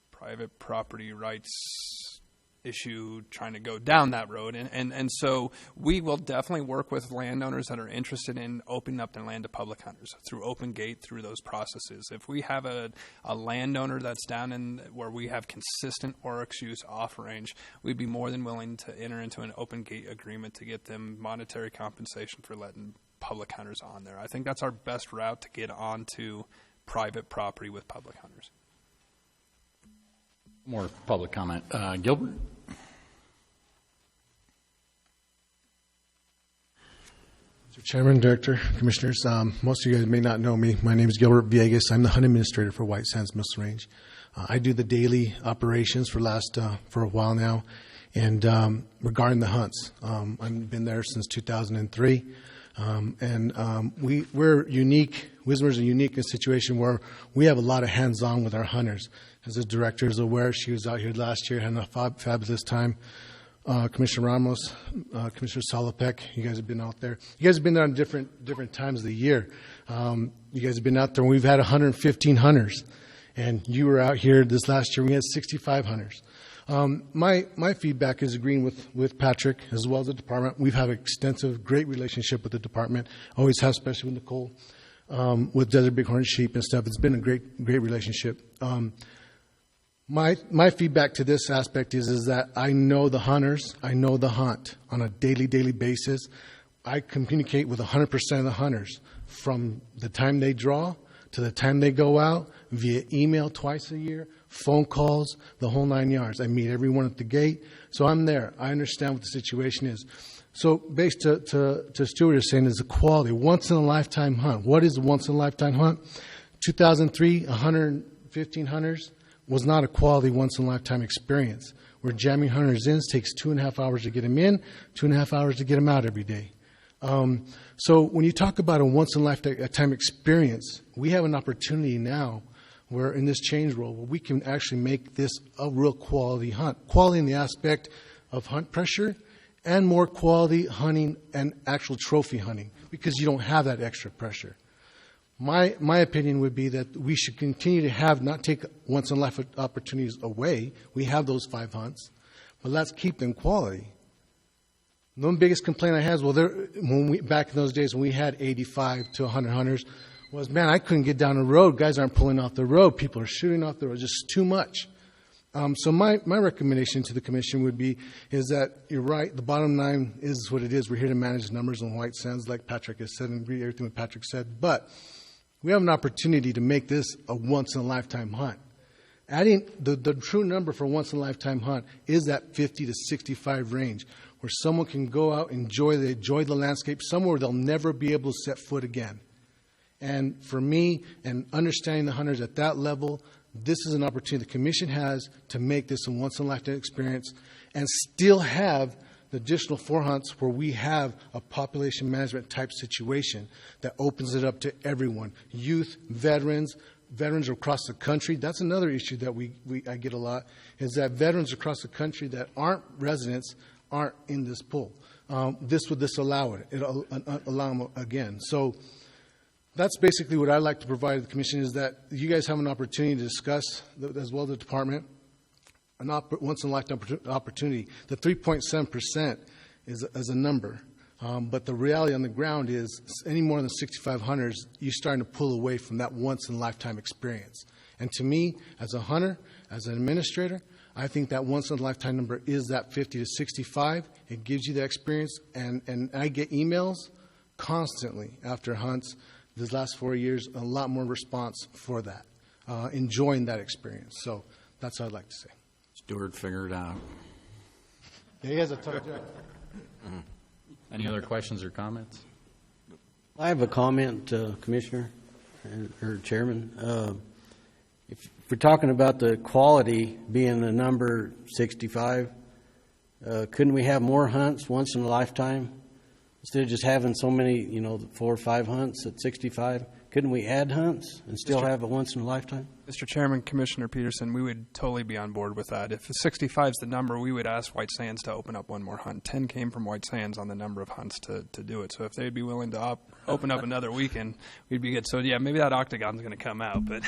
private property rights issue, trying to go down that road. And so we will definitely work with landowners that are interested in opening up their land to public hunters through open gate, through those processes. If we have a landowner that's down in where we have consistent Oryx use off range, we'd be more than willing to enter into an open gate agreement to get them monetary compensation for letting public hunters on there. I think that's our best route to get onto private property with public hunters. More public comment. Mr. Chairman, Director, Commissioners, most of you guys may not know me. My name is Gilbert Villegas. I'm the hunt administrator for White Sands Missile Range. I do the daily operations for a while now. And regarding the hunts, I've been there since 2003. We're unique. Wismar's a unique situation where we have a lot of hands-on with our hunters. As the director is aware, she was out here last year, having a fabulous time. Commissioner Ramos, Commissioner Salopek, you guys have been out there. You guys have been there on different times of the year. You guys have been out there, and we've had 115 hunters. And you were out here this last year, we had 65 hunters. My feedback is agreeing with Patrick as well as the department. We've had an extensive, great relationship with the department. Always have, especially with Nicole, with Desert Bighorn Sheep and stuff. It's been a great relationship. My feedback to this aspect is that I know the hunters, I know the hunt on a daily basis. I communicate with 100% of the hunters from the time they draw to the time they go out via email twice a year, phone calls, the whole 9 yards. I meet everyone at the gate, so I'm there. I understand what the situation is. So based to Stuart is saying is the quality, once-in-a-lifetime hunt. What is a once-in-a-lifetime hunt? 2003, 115 hunters was not a quality once-in-a-lifetime experience. We're jamming hunters in. It takes 2.5 hours to get them in, 2.5 hours to get them out every day. So when you talk about a once-in-a-lifetime experience, we have an opportunity now where in this change role, where we can actually make this a real quality hunt. Quality in the aspect of hunt pressure and more quality hunting and actual trophy hunting because you don't have that extra pressure. My opinion would be that we should continue to have, not take once-in-a-life opportunities away. We have those 5 hunts, but let's keep them quality. The biggest complaint I had was, back in those days when we had 85 to 100 hunters, was, man, I couldn't get down the road. Guys aren't pulling off the road. People are shooting off the road. Just too much. So my recommendation to the commission would be is that you're right. The bottom line is what it is. We're here to manage numbers on White Sands, like Patrick has said, and agree with everything that Patrick said. But we have an opportunity to make this a once-in-a-lifetime hunt. Adding the true number for once-in-a-lifetime hunt is that 50 to 65 range, where someone can go out, enjoy the landscape, somewhere they'll never be able to set foot again. And for me, and understanding the hunters at that level, this is an opportunity the commission has to make this a once-in-a-lifetime experience and still have the additional 4 hunts where we have a population management type situation that opens it up to everyone, youth, veterans across the country. That's another issue that I get a lot, is that veterans across the country that aren't residents aren't in this pool. This would allow it. It'll allow them again. So that's basically what I'd like to provide to the commission, is that you guys have an opportunity to discuss, as well as the department, a once-in-a-lifetime opportunity. The 3.7% is a number, but the reality on the ground is any more than 65 hunters, you're starting to pull away from that once-in-a-lifetime experience. And to me, as a hunter, as an administrator, I think that once-in-a-lifetime number is that 50 to 65. It gives you that experience, and I get emails constantly after hunts. These last 4 years, a lot more response for that, enjoying that experience. So that's what I'd like to say. Stuart figured it out. Yeah, he has a tough job. Any other questions or comments? I have a comment, Commissioner or Chairman. If we're talking about the quality being the number 65, couldn't we have more hunts once in a lifetime? Instead of just having so many, 4 or 5 hunts at 65, couldn't we add hunts and still have a once in a lifetime? Mr. Chairman, Commissioner Peterson, we would totally be on board with that. If 65 is the number, we would ask White Sands to open up one more hunt. 10 came from White Sands on the number of hunts to do it. So if they'd be willing to open up another weekend, we'd be good. So, yeah, maybe that octagon's going to come out. But,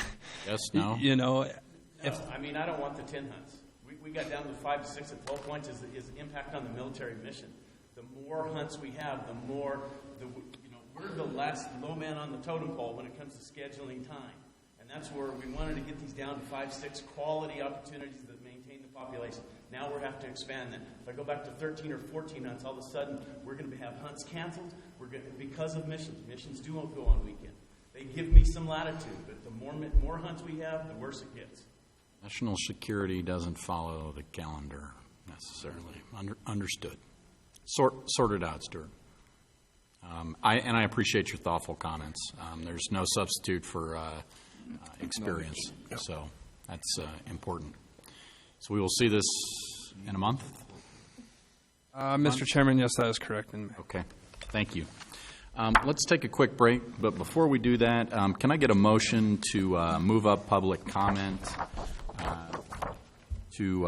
yes, no. I don't want the 10 hunts. We got down to 5 to 6 and 12 points is impact on the military mission. The more hunts we have, the more, we're the last low man on the totem pole when it comes to scheduling time. And that's where we wanted to get these down to 5, 6 quality opportunities that maintain the population. Now we're having to expand that. If I go back to 13 or 14 hunts, all of a sudden we're going to have hunts canceled. Because of missions. Missions do not go on weekend. They give me some latitude, but the more hunts we have, the worse it gets. National security doesn't follow the calendar necessarily. Understood. Sort it out, Stuart. I appreciate your thoughtful comments. There's no substitute for experience, so that's important. So we will see this in a month? Mr. Chairman, yes, that is correct. Okay, thank you. Let's take a quick break, but before we do that, can I get a motion to move up public comment to,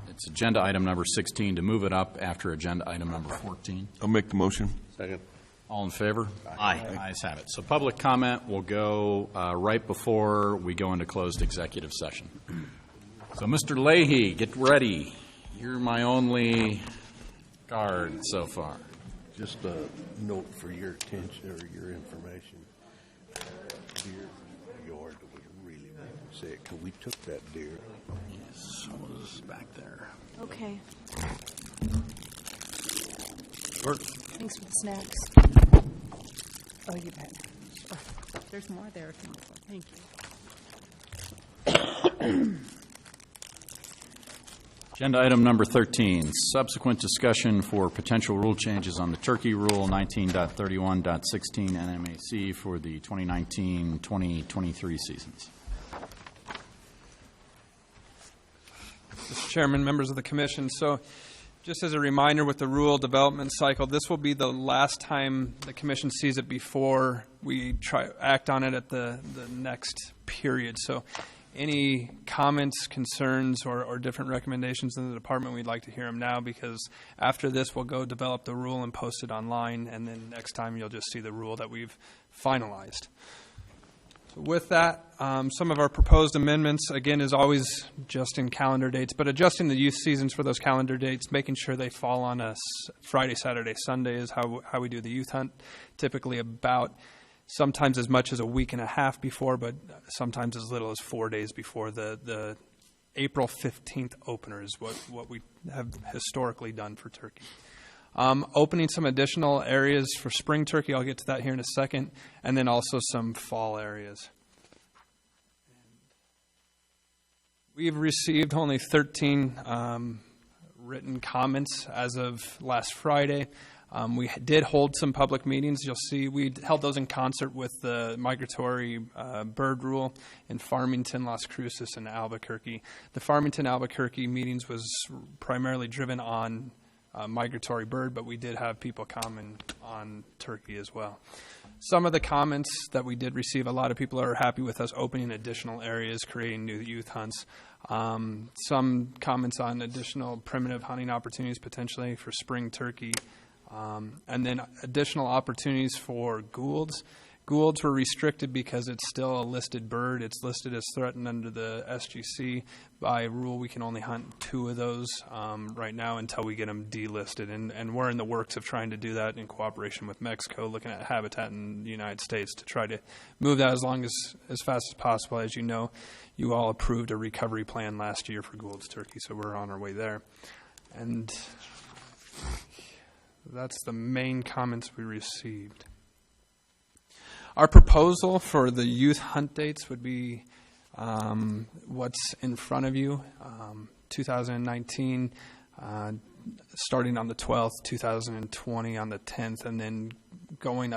it's agenda item number 16, to move it up after agenda item number 14? I'll make the motion. Second. All in favor? Aye. Ayes have it. So public comment will go right before we go into closed executive session. So Mr. Leahy, get ready. You're my only guard so far. Just a note for your attention or your information. Deer in the yard that was really sick. We took that deer. Yes, it was back there. Okay. Thanks for the snacks. Oh, you bet. Sure. There's more there if you want. Thank you. Agenda item number 13, subsequent discussion for potential rule changes on the turkey rule 19.31.16 NMAC for the 2019-2023 seasons. Mr. Chairman, members of the commission, so just as a reminder with the rule development cycle, this will be the last time the commission sees it before we act on it at the next period. So any comments, concerns, or different recommendations in the department, we'd like to hear them now, because after this, we'll go develop the rule and post it online, and then next time you'll just see the rule that we've finalized. So with that, some of our proposed amendments, again, is always just in calendar dates, but adjusting the youth seasons for those calendar dates, making sure they fall on a Friday, Saturday, Sunday is how we do the youth hunt, typically about sometimes as much as a week and a half before, but sometimes as little as 4 days before the April 15th opener is what we have historically done for turkey. Opening some additional areas for spring turkey, I'll get to that here in a second, and then also some fall areas. We've received only 13 written comments as of last Friday. We did hold some public meetings. You'll see we held those in concert with the migratory bird rule in Farmington, Las Cruces, and Albuquerque. The Farmington-Albuquerque meetings was primarily driven on migratory bird, but we did have people comment on turkey as well. Some of the comments that we did receive, a lot of people are happy with us opening additional areas, creating new youth hunts. Some comments on additional primitive hunting opportunities potentially for spring turkey. And then additional opportunities for Goulds. Goulds were restricted because it's still a listed bird. It's listed as threatened under the SGC. By rule, we can only hunt 2 of those right now until we get them delisted. And we're in the works of trying to do that in cooperation with Mexico, looking at habitat in the United States to try to move that as fast as possible. As you know, you all approved a recovery plan last year for Gould's turkey, so we're on our way there. And that's the main comments we received. Our proposal for the youth hunt dates would be what's in front of you, 2019, starting on the 12th, 2020 on the 10th, and then going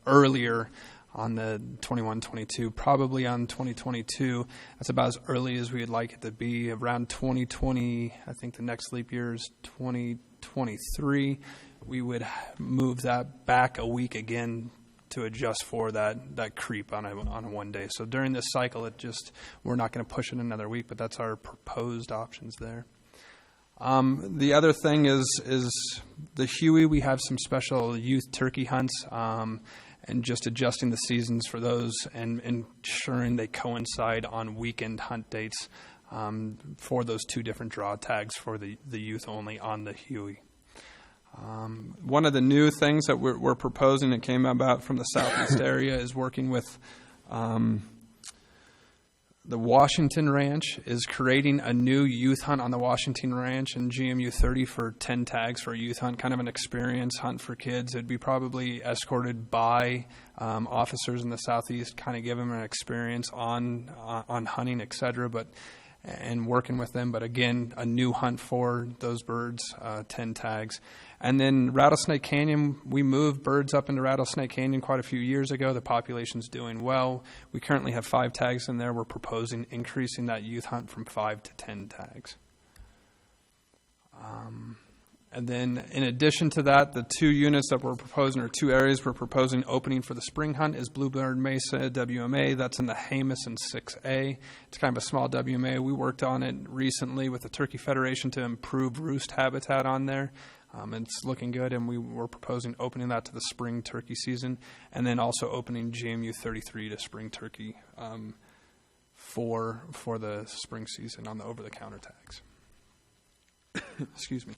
earlier on the 21-22, probably on 2022. That's about as early as we'd like it to be. Around 2020, I think the next leap year is 2023. We would move that back a week again to adjust for that creep on a one day. So during this cycle, we're not going to push it another week, but that's our proposed options there. The other thing is the Huey. We have some special youth turkey hunts, and just adjusting the seasons for those and ensuring they coincide on weekend hunt dates for those 2 different draw tags for the youth only on the Huey. One of the new things that we're proposing that came about from the southeast area is working with the Washington Ranch is creating a new youth hunt on the Washington Ranch in GMU 30 for 10 tags for a youth hunt, kind of an experience hunt for kids. It'd be probably escorted by officers in the southeast, kind of give them an experience on hunting, etc. But and working with them. But again, a new hunt for those birds, 10 tags. And then Rattlesnake Canyon, we moved birds up into Rattlesnake Canyon quite a few years ago. The population's doing well. We currently have 5 tags in there. We're proposing increasing that youth hunt from 5 to 10 tags. And then in addition to that, the 2 units that we're proposing, or 2 areas we're proposing opening for the spring hunt, is Bluebird Mesa WMA. That's in the Jamison 6A. It's kind of a small WMA. We worked on it recently with the Turkey Federation to improve roost habitat on there. It's looking good, and we were proposing opening that to the spring turkey season, and then also opening GMU 33 to spring turkey for the spring season on the over-the-counter tags. Excuse me.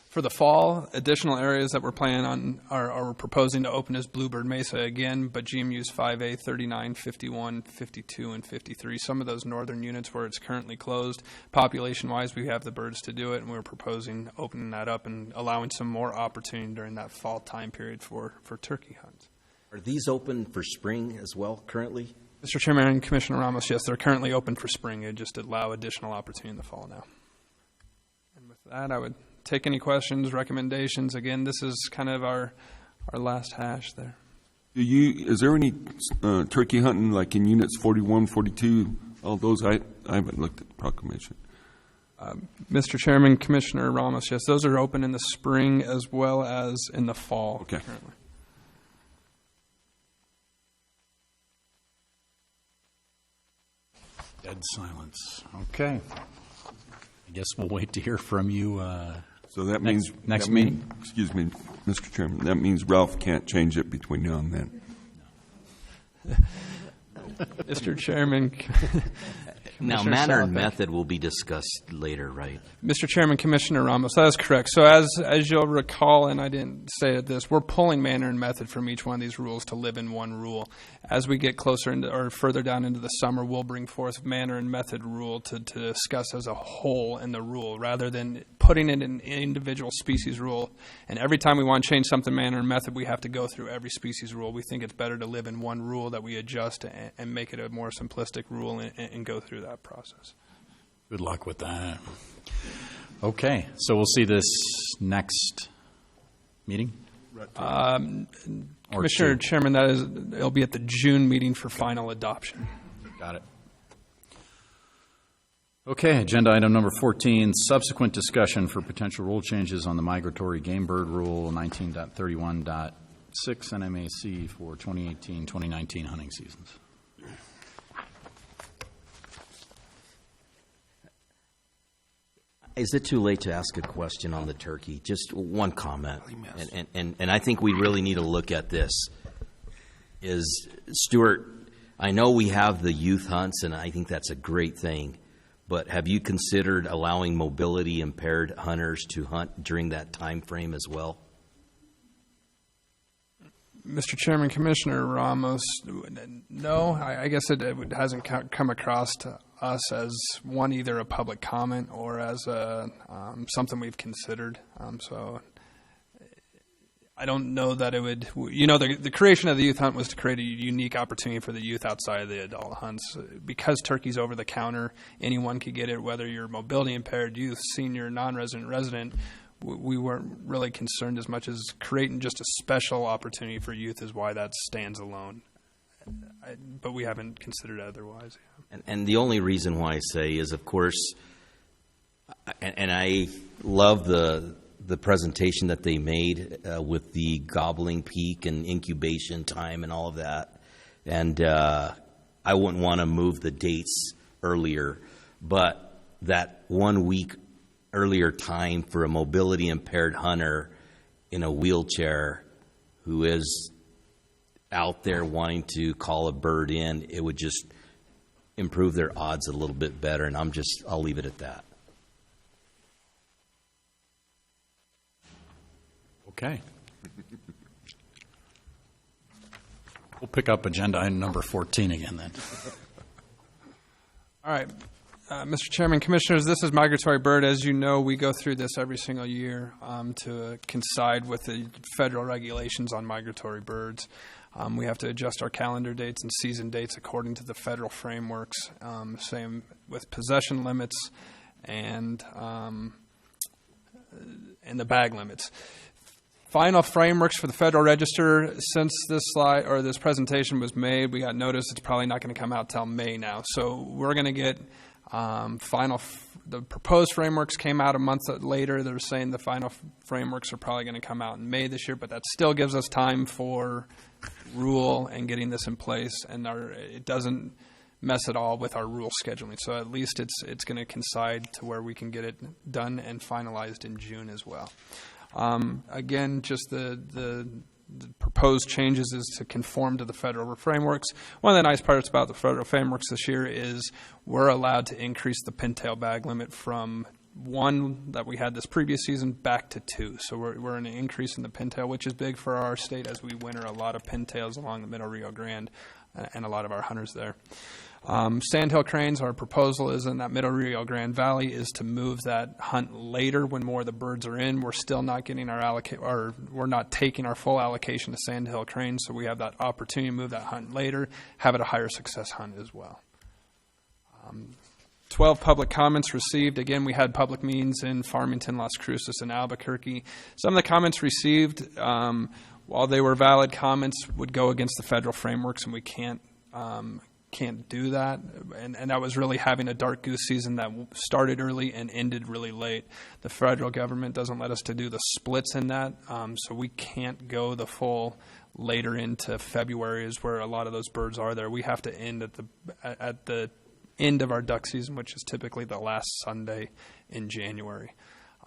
For the fall, additional areas that we're planning on are proposing to open is Bluebird Mesa again, but GMU's 5A, 39, 51, 52, and 53. Some of those northern units where it's currently closed, population-wise, we have the birds to do it, and we're proposing opening that up and allowing some more opportunity during that fall time period for turkey hunts. Are these open for spring as well currently? Mr. Chairman and Commissioner Ramos, yes, they're currently open for spring. It just allow additional opportunity in the fall now. And with that, I would take any questions, recommendations. Again, this is kind of our last hash there. Is there any turkey hunting like in units 41, 42, all those? I haven't looked at the proclamation. Mr. Chairman, Commissioner Ramos, yes, those are open in the spring as well as in the fall currently. Dead silence. Okay. I guess we'll wait to hear from you. So that means next meeting. Excuse me, Mr. Chairman. That means Ralph can't change it between now and then. Mr. Chairman. Now, manner and method will be discussed later, right? Mr. Chairman, Commissioner Ramos, that is correct. So as you'll recall, and I didn't say this, we're pulling manner and method from each one of these rules to live in one rule. As we get closer into, or further down into the summer, we'll bring forth manner and method rule to discuss as a whole in the rule, rather than putting it in an individual species rule. And every time we want to change something manner and method, we have to go through every species rule. We think it's better to live in one rule that we adjust and make it a more simplistic rule and go through that process. Good luck with that. Okay, so we'll see this next meeting? Commissioner Chairman, it'll be at the June meeting for final adoption. Got it. Okay, agenda item number 14, subsequent discussion for potential rule changes on the migratory game bird rule 19.31.6 NMAC for 2018-2019 hunting seasons. Is it too late to ask a question on the turkey? Just one comment. And I think we really need to look at this. Stuart, I know we have the youth hunts, and I think that's a great thing, but have you considered allowing mobility impaired hunters to hunt during that time frame as well? Mr. Chairman, Commissioner Ramos, no, I guess it hasn't come across to us as one, either a public comment or as something we've considered. So I don't know that it would, the creation of the youth hunt was to create a unique opportunity for the youth outside of the adult hunts. Because turkey's over the counter, anyone could get it, whether you're mobility impaired, youth, senior, non-resident, resident. We weren't really concerned as much as creating just a special opportunity for youth is why that stands alone. But we haven't considered it otherwise. Yeah. And the only reason why I say is, of course, and I love the presentation that they made with the gobbling peak and incubation time and all of that. And I wouldn't want to move the dates earlier, but that 1 week earlier time for a mobility impaired hunter in a wheelchair who is out there wanting to call a bird in, it would just improve their odds a little bit better, and I'll leave it at that. Okay. We'll pick up agenda item number 14 again then. All right. Mr. Chairman, Commissioners, this is migratory bird. As you know, we go through this every single year to coincide with the federal regulations on migratory birds. We have to adjust our calendar dates and season dates according to the federal frameworks. Same with possession limits and the bag limits. Final frameworks for the Federal Register. Since this slide or this presentation was made, we got notice it's probably not going to come out till May now. So we're going to get the proposed frameworks came out a month later. They're saying the final frameworks are probably going to come out in May this year, but that still gives us time for rule and getting this in place, and it doesn't mess at all with our rule scheduling. So at least it's going to coincide to where we can get it done and finalized in June as well. Again, just the proposed changes is to conform to the federal frameworks. One of the nice parts about the federal frameworks this year is we're allowed to increase the pintail bag limit from 1 that we had this previous season back to 2. So we're in an increase in the pintail, which is big for our state as we winter a lot of pintails along the Middle Rio Grande and a lot of our hunters there. Sandhill cranes, our proposal is in that Middle Rio Grande Valley is to move that hunt later when more of the birds are in. We're still not getting we're not taking our full allocation to Sandhill cranes, so we have that opportunity to move that hunt later, have it a higher success hunt as well. 12 public comments received. Again, we had public meetings in Farmington, Las Cruces, and Albuquerque. Some of the comments received, while they were valid comments, would go against the federal frameworks, and we can't do that. And that was really having a dark goose season that started early and ended really late. The federal government doesn't let us to do the splits in that, so we can't go the full later into February is where a lot of those birds are there. We have to end at the end of our duck season, which is typically the last Sunday in January.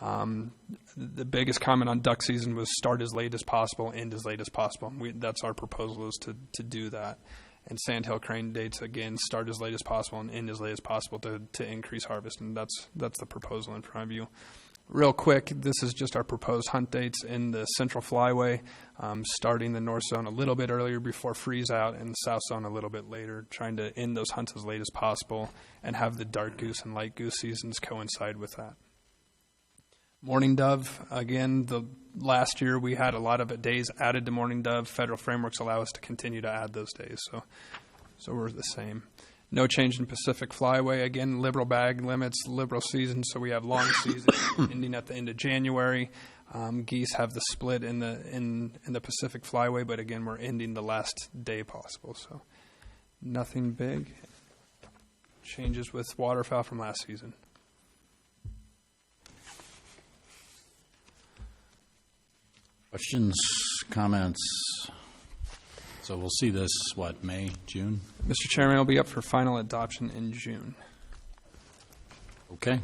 The biggest comment on duck season was start as late as possible, end as late as possible. That's our proposal, is to do that. And Sandhill crane dates, again, start as late as possible and end as late as possible to increase harvest. And that's the proposal in front of you. Real quick, this is just our proposed hunt dates in the Central Flyway, starting the north zone a little bit earlier before freeze out and the south zone a little bit later, trying to end those hunts as late as possible and have the dark goose and light goose seasons coincide with that. Mourning dove, again, last year we had a lot of days added to mourning dove. Federal frameworks allow us to continue to add those days, so we're the same. No change in Pacific Flyway. Again, liberal bag limits, liberal season, so we have long season ending at the end of January. Geese have the split in the Pacific Flyway, but again, we're ending the last day possible, so nothing big. Changes with waterfowl from last season. Questions, comments? So we'll see this, May, June? Mr. Chairman, it'll be up for final adoption in June. Okay.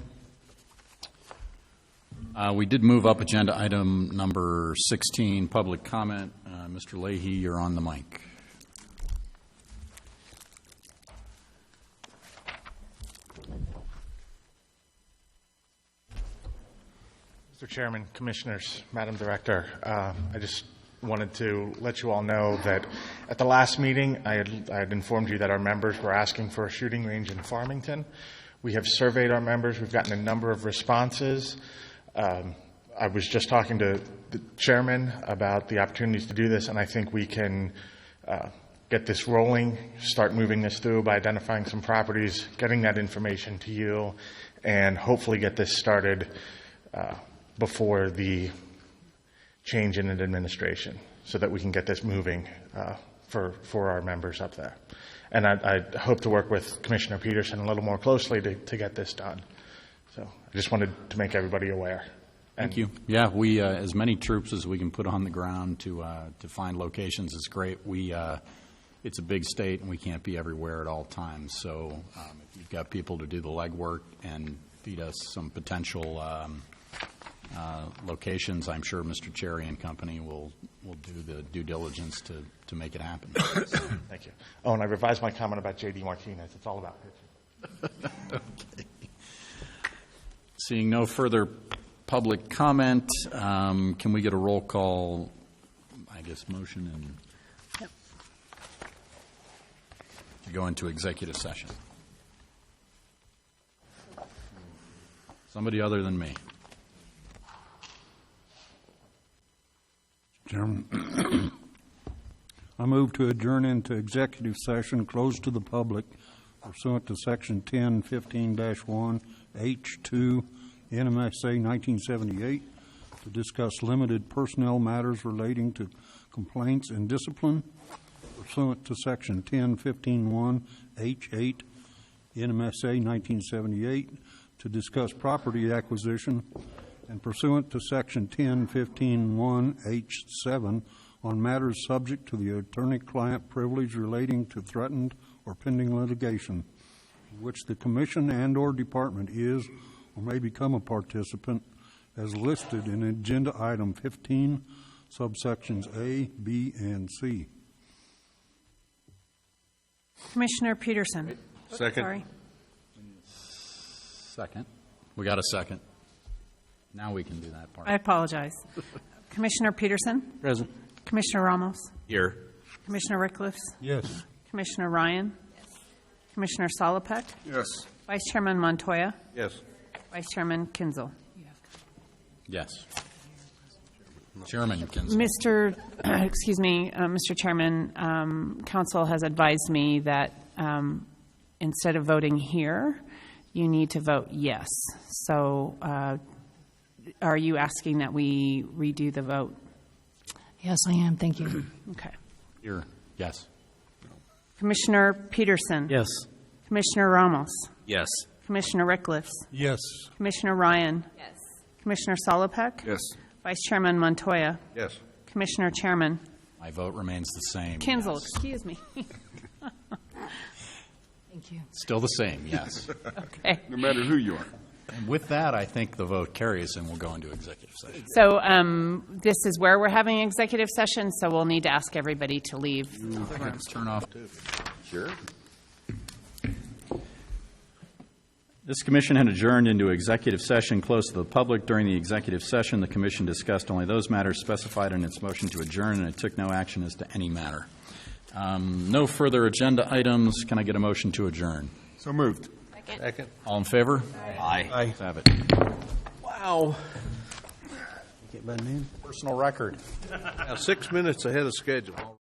We did move up agenda item number 16, public comment. Mr. Leahy, you're on the mic. Mr. Chairman, Commissioners, Madam Director, I just wanted to let you all know that at the last meeting, I had informed you that our members were asking for a shooting range in Farmington. We have surveyed our members. We've gotten a number of responses. I was just talking to the chairman about the opportunities to do this, and I think we can get this rolling, start moving this through by identifying some properties, getting that information to you, and hopefully get this started before the change in an administration so that we can get this moving for our members up there. And I hope to work with Commissioner Peterson a little more closely to get this done. So I just wanted to make everybody aware. Thank you. Yeah, we as many troops as we can put on the ground to find locations is great. It's a big state and we can't be everywhere at all times. So if you've got people to do the legwork and feed us some potential locations, I'm sure Mr. Cherry and company will do the due diligence to make it happen. So. Thank you. Oh, and I revised my comment about J.D. Martinez. It's all about pitching. Okay. Seeing no further public comment, can we get a roll call, I guess, motion and to go into executive session? Somebody other than me. Chairman, I move to adjourn into executive session closed to the public pursuant to Section 1015-1 H2 NMSA 1978 to discuss limited personnel matters relating to complaints and discipline pursuant to Section 1015-1 H8 NMSA 1978 to discuss property acquisition, and pursuant to Section 1015-1 H7 on matters subject to the attorney-client privilege relating to threatened or pending litigation, in which the Commission and/or Department is or may become a participant as listed in Agenda Item 15, subsections A, B, and C. Commissioner Peterson. Second. Sorry. Second. We got a second. Now we can do that part. I apologize. Commissioner Peterson? Present. Commissioner Ramos? Here. Commissioner Rickliffs? Yes. Commissioner Ryan? Commissioner Solopek? Yes. Vice Chairman Montoya? Yes. Vice Chairman Kinzel? Yes. Chairman Kinzel. Mr. Chairman, Council has advised me that instead of voting here, you need to vote yes. So are you asking that we redo the vote? Yes, I am. Thank you. Okay. Here. Yes. Commissioner Peterson? Yes. Commissioner Ramos? Yes. Commissioner Rickliffs? Yes. Commissioner Ryan? Yes. Commissioner Solopek? Yes. Vice Chairman Montoya? Yes. Commissioner Chairman? My vote remains the same. Kinzel, yes. excuse me. Thank you. Still the same, yes. Okay. No matter who you are. And with that, I think the vote carries and we'll go into executive session. So this is where we're having executive session, so we'll need to ask everybody to leave the room. Turn off. Sure. This commission had adjourned into executive session close to the public. During the executive session, the commission discussed only those matters specified in its motion to adjourn, and it took no action as to any matter. No further agenda items. Can I get a motion to adjourn? So moved. Second. All in favor? Aye. Let's have it. Wow. Get my name? Personal record. Now, 6 minutes ahead of schedule.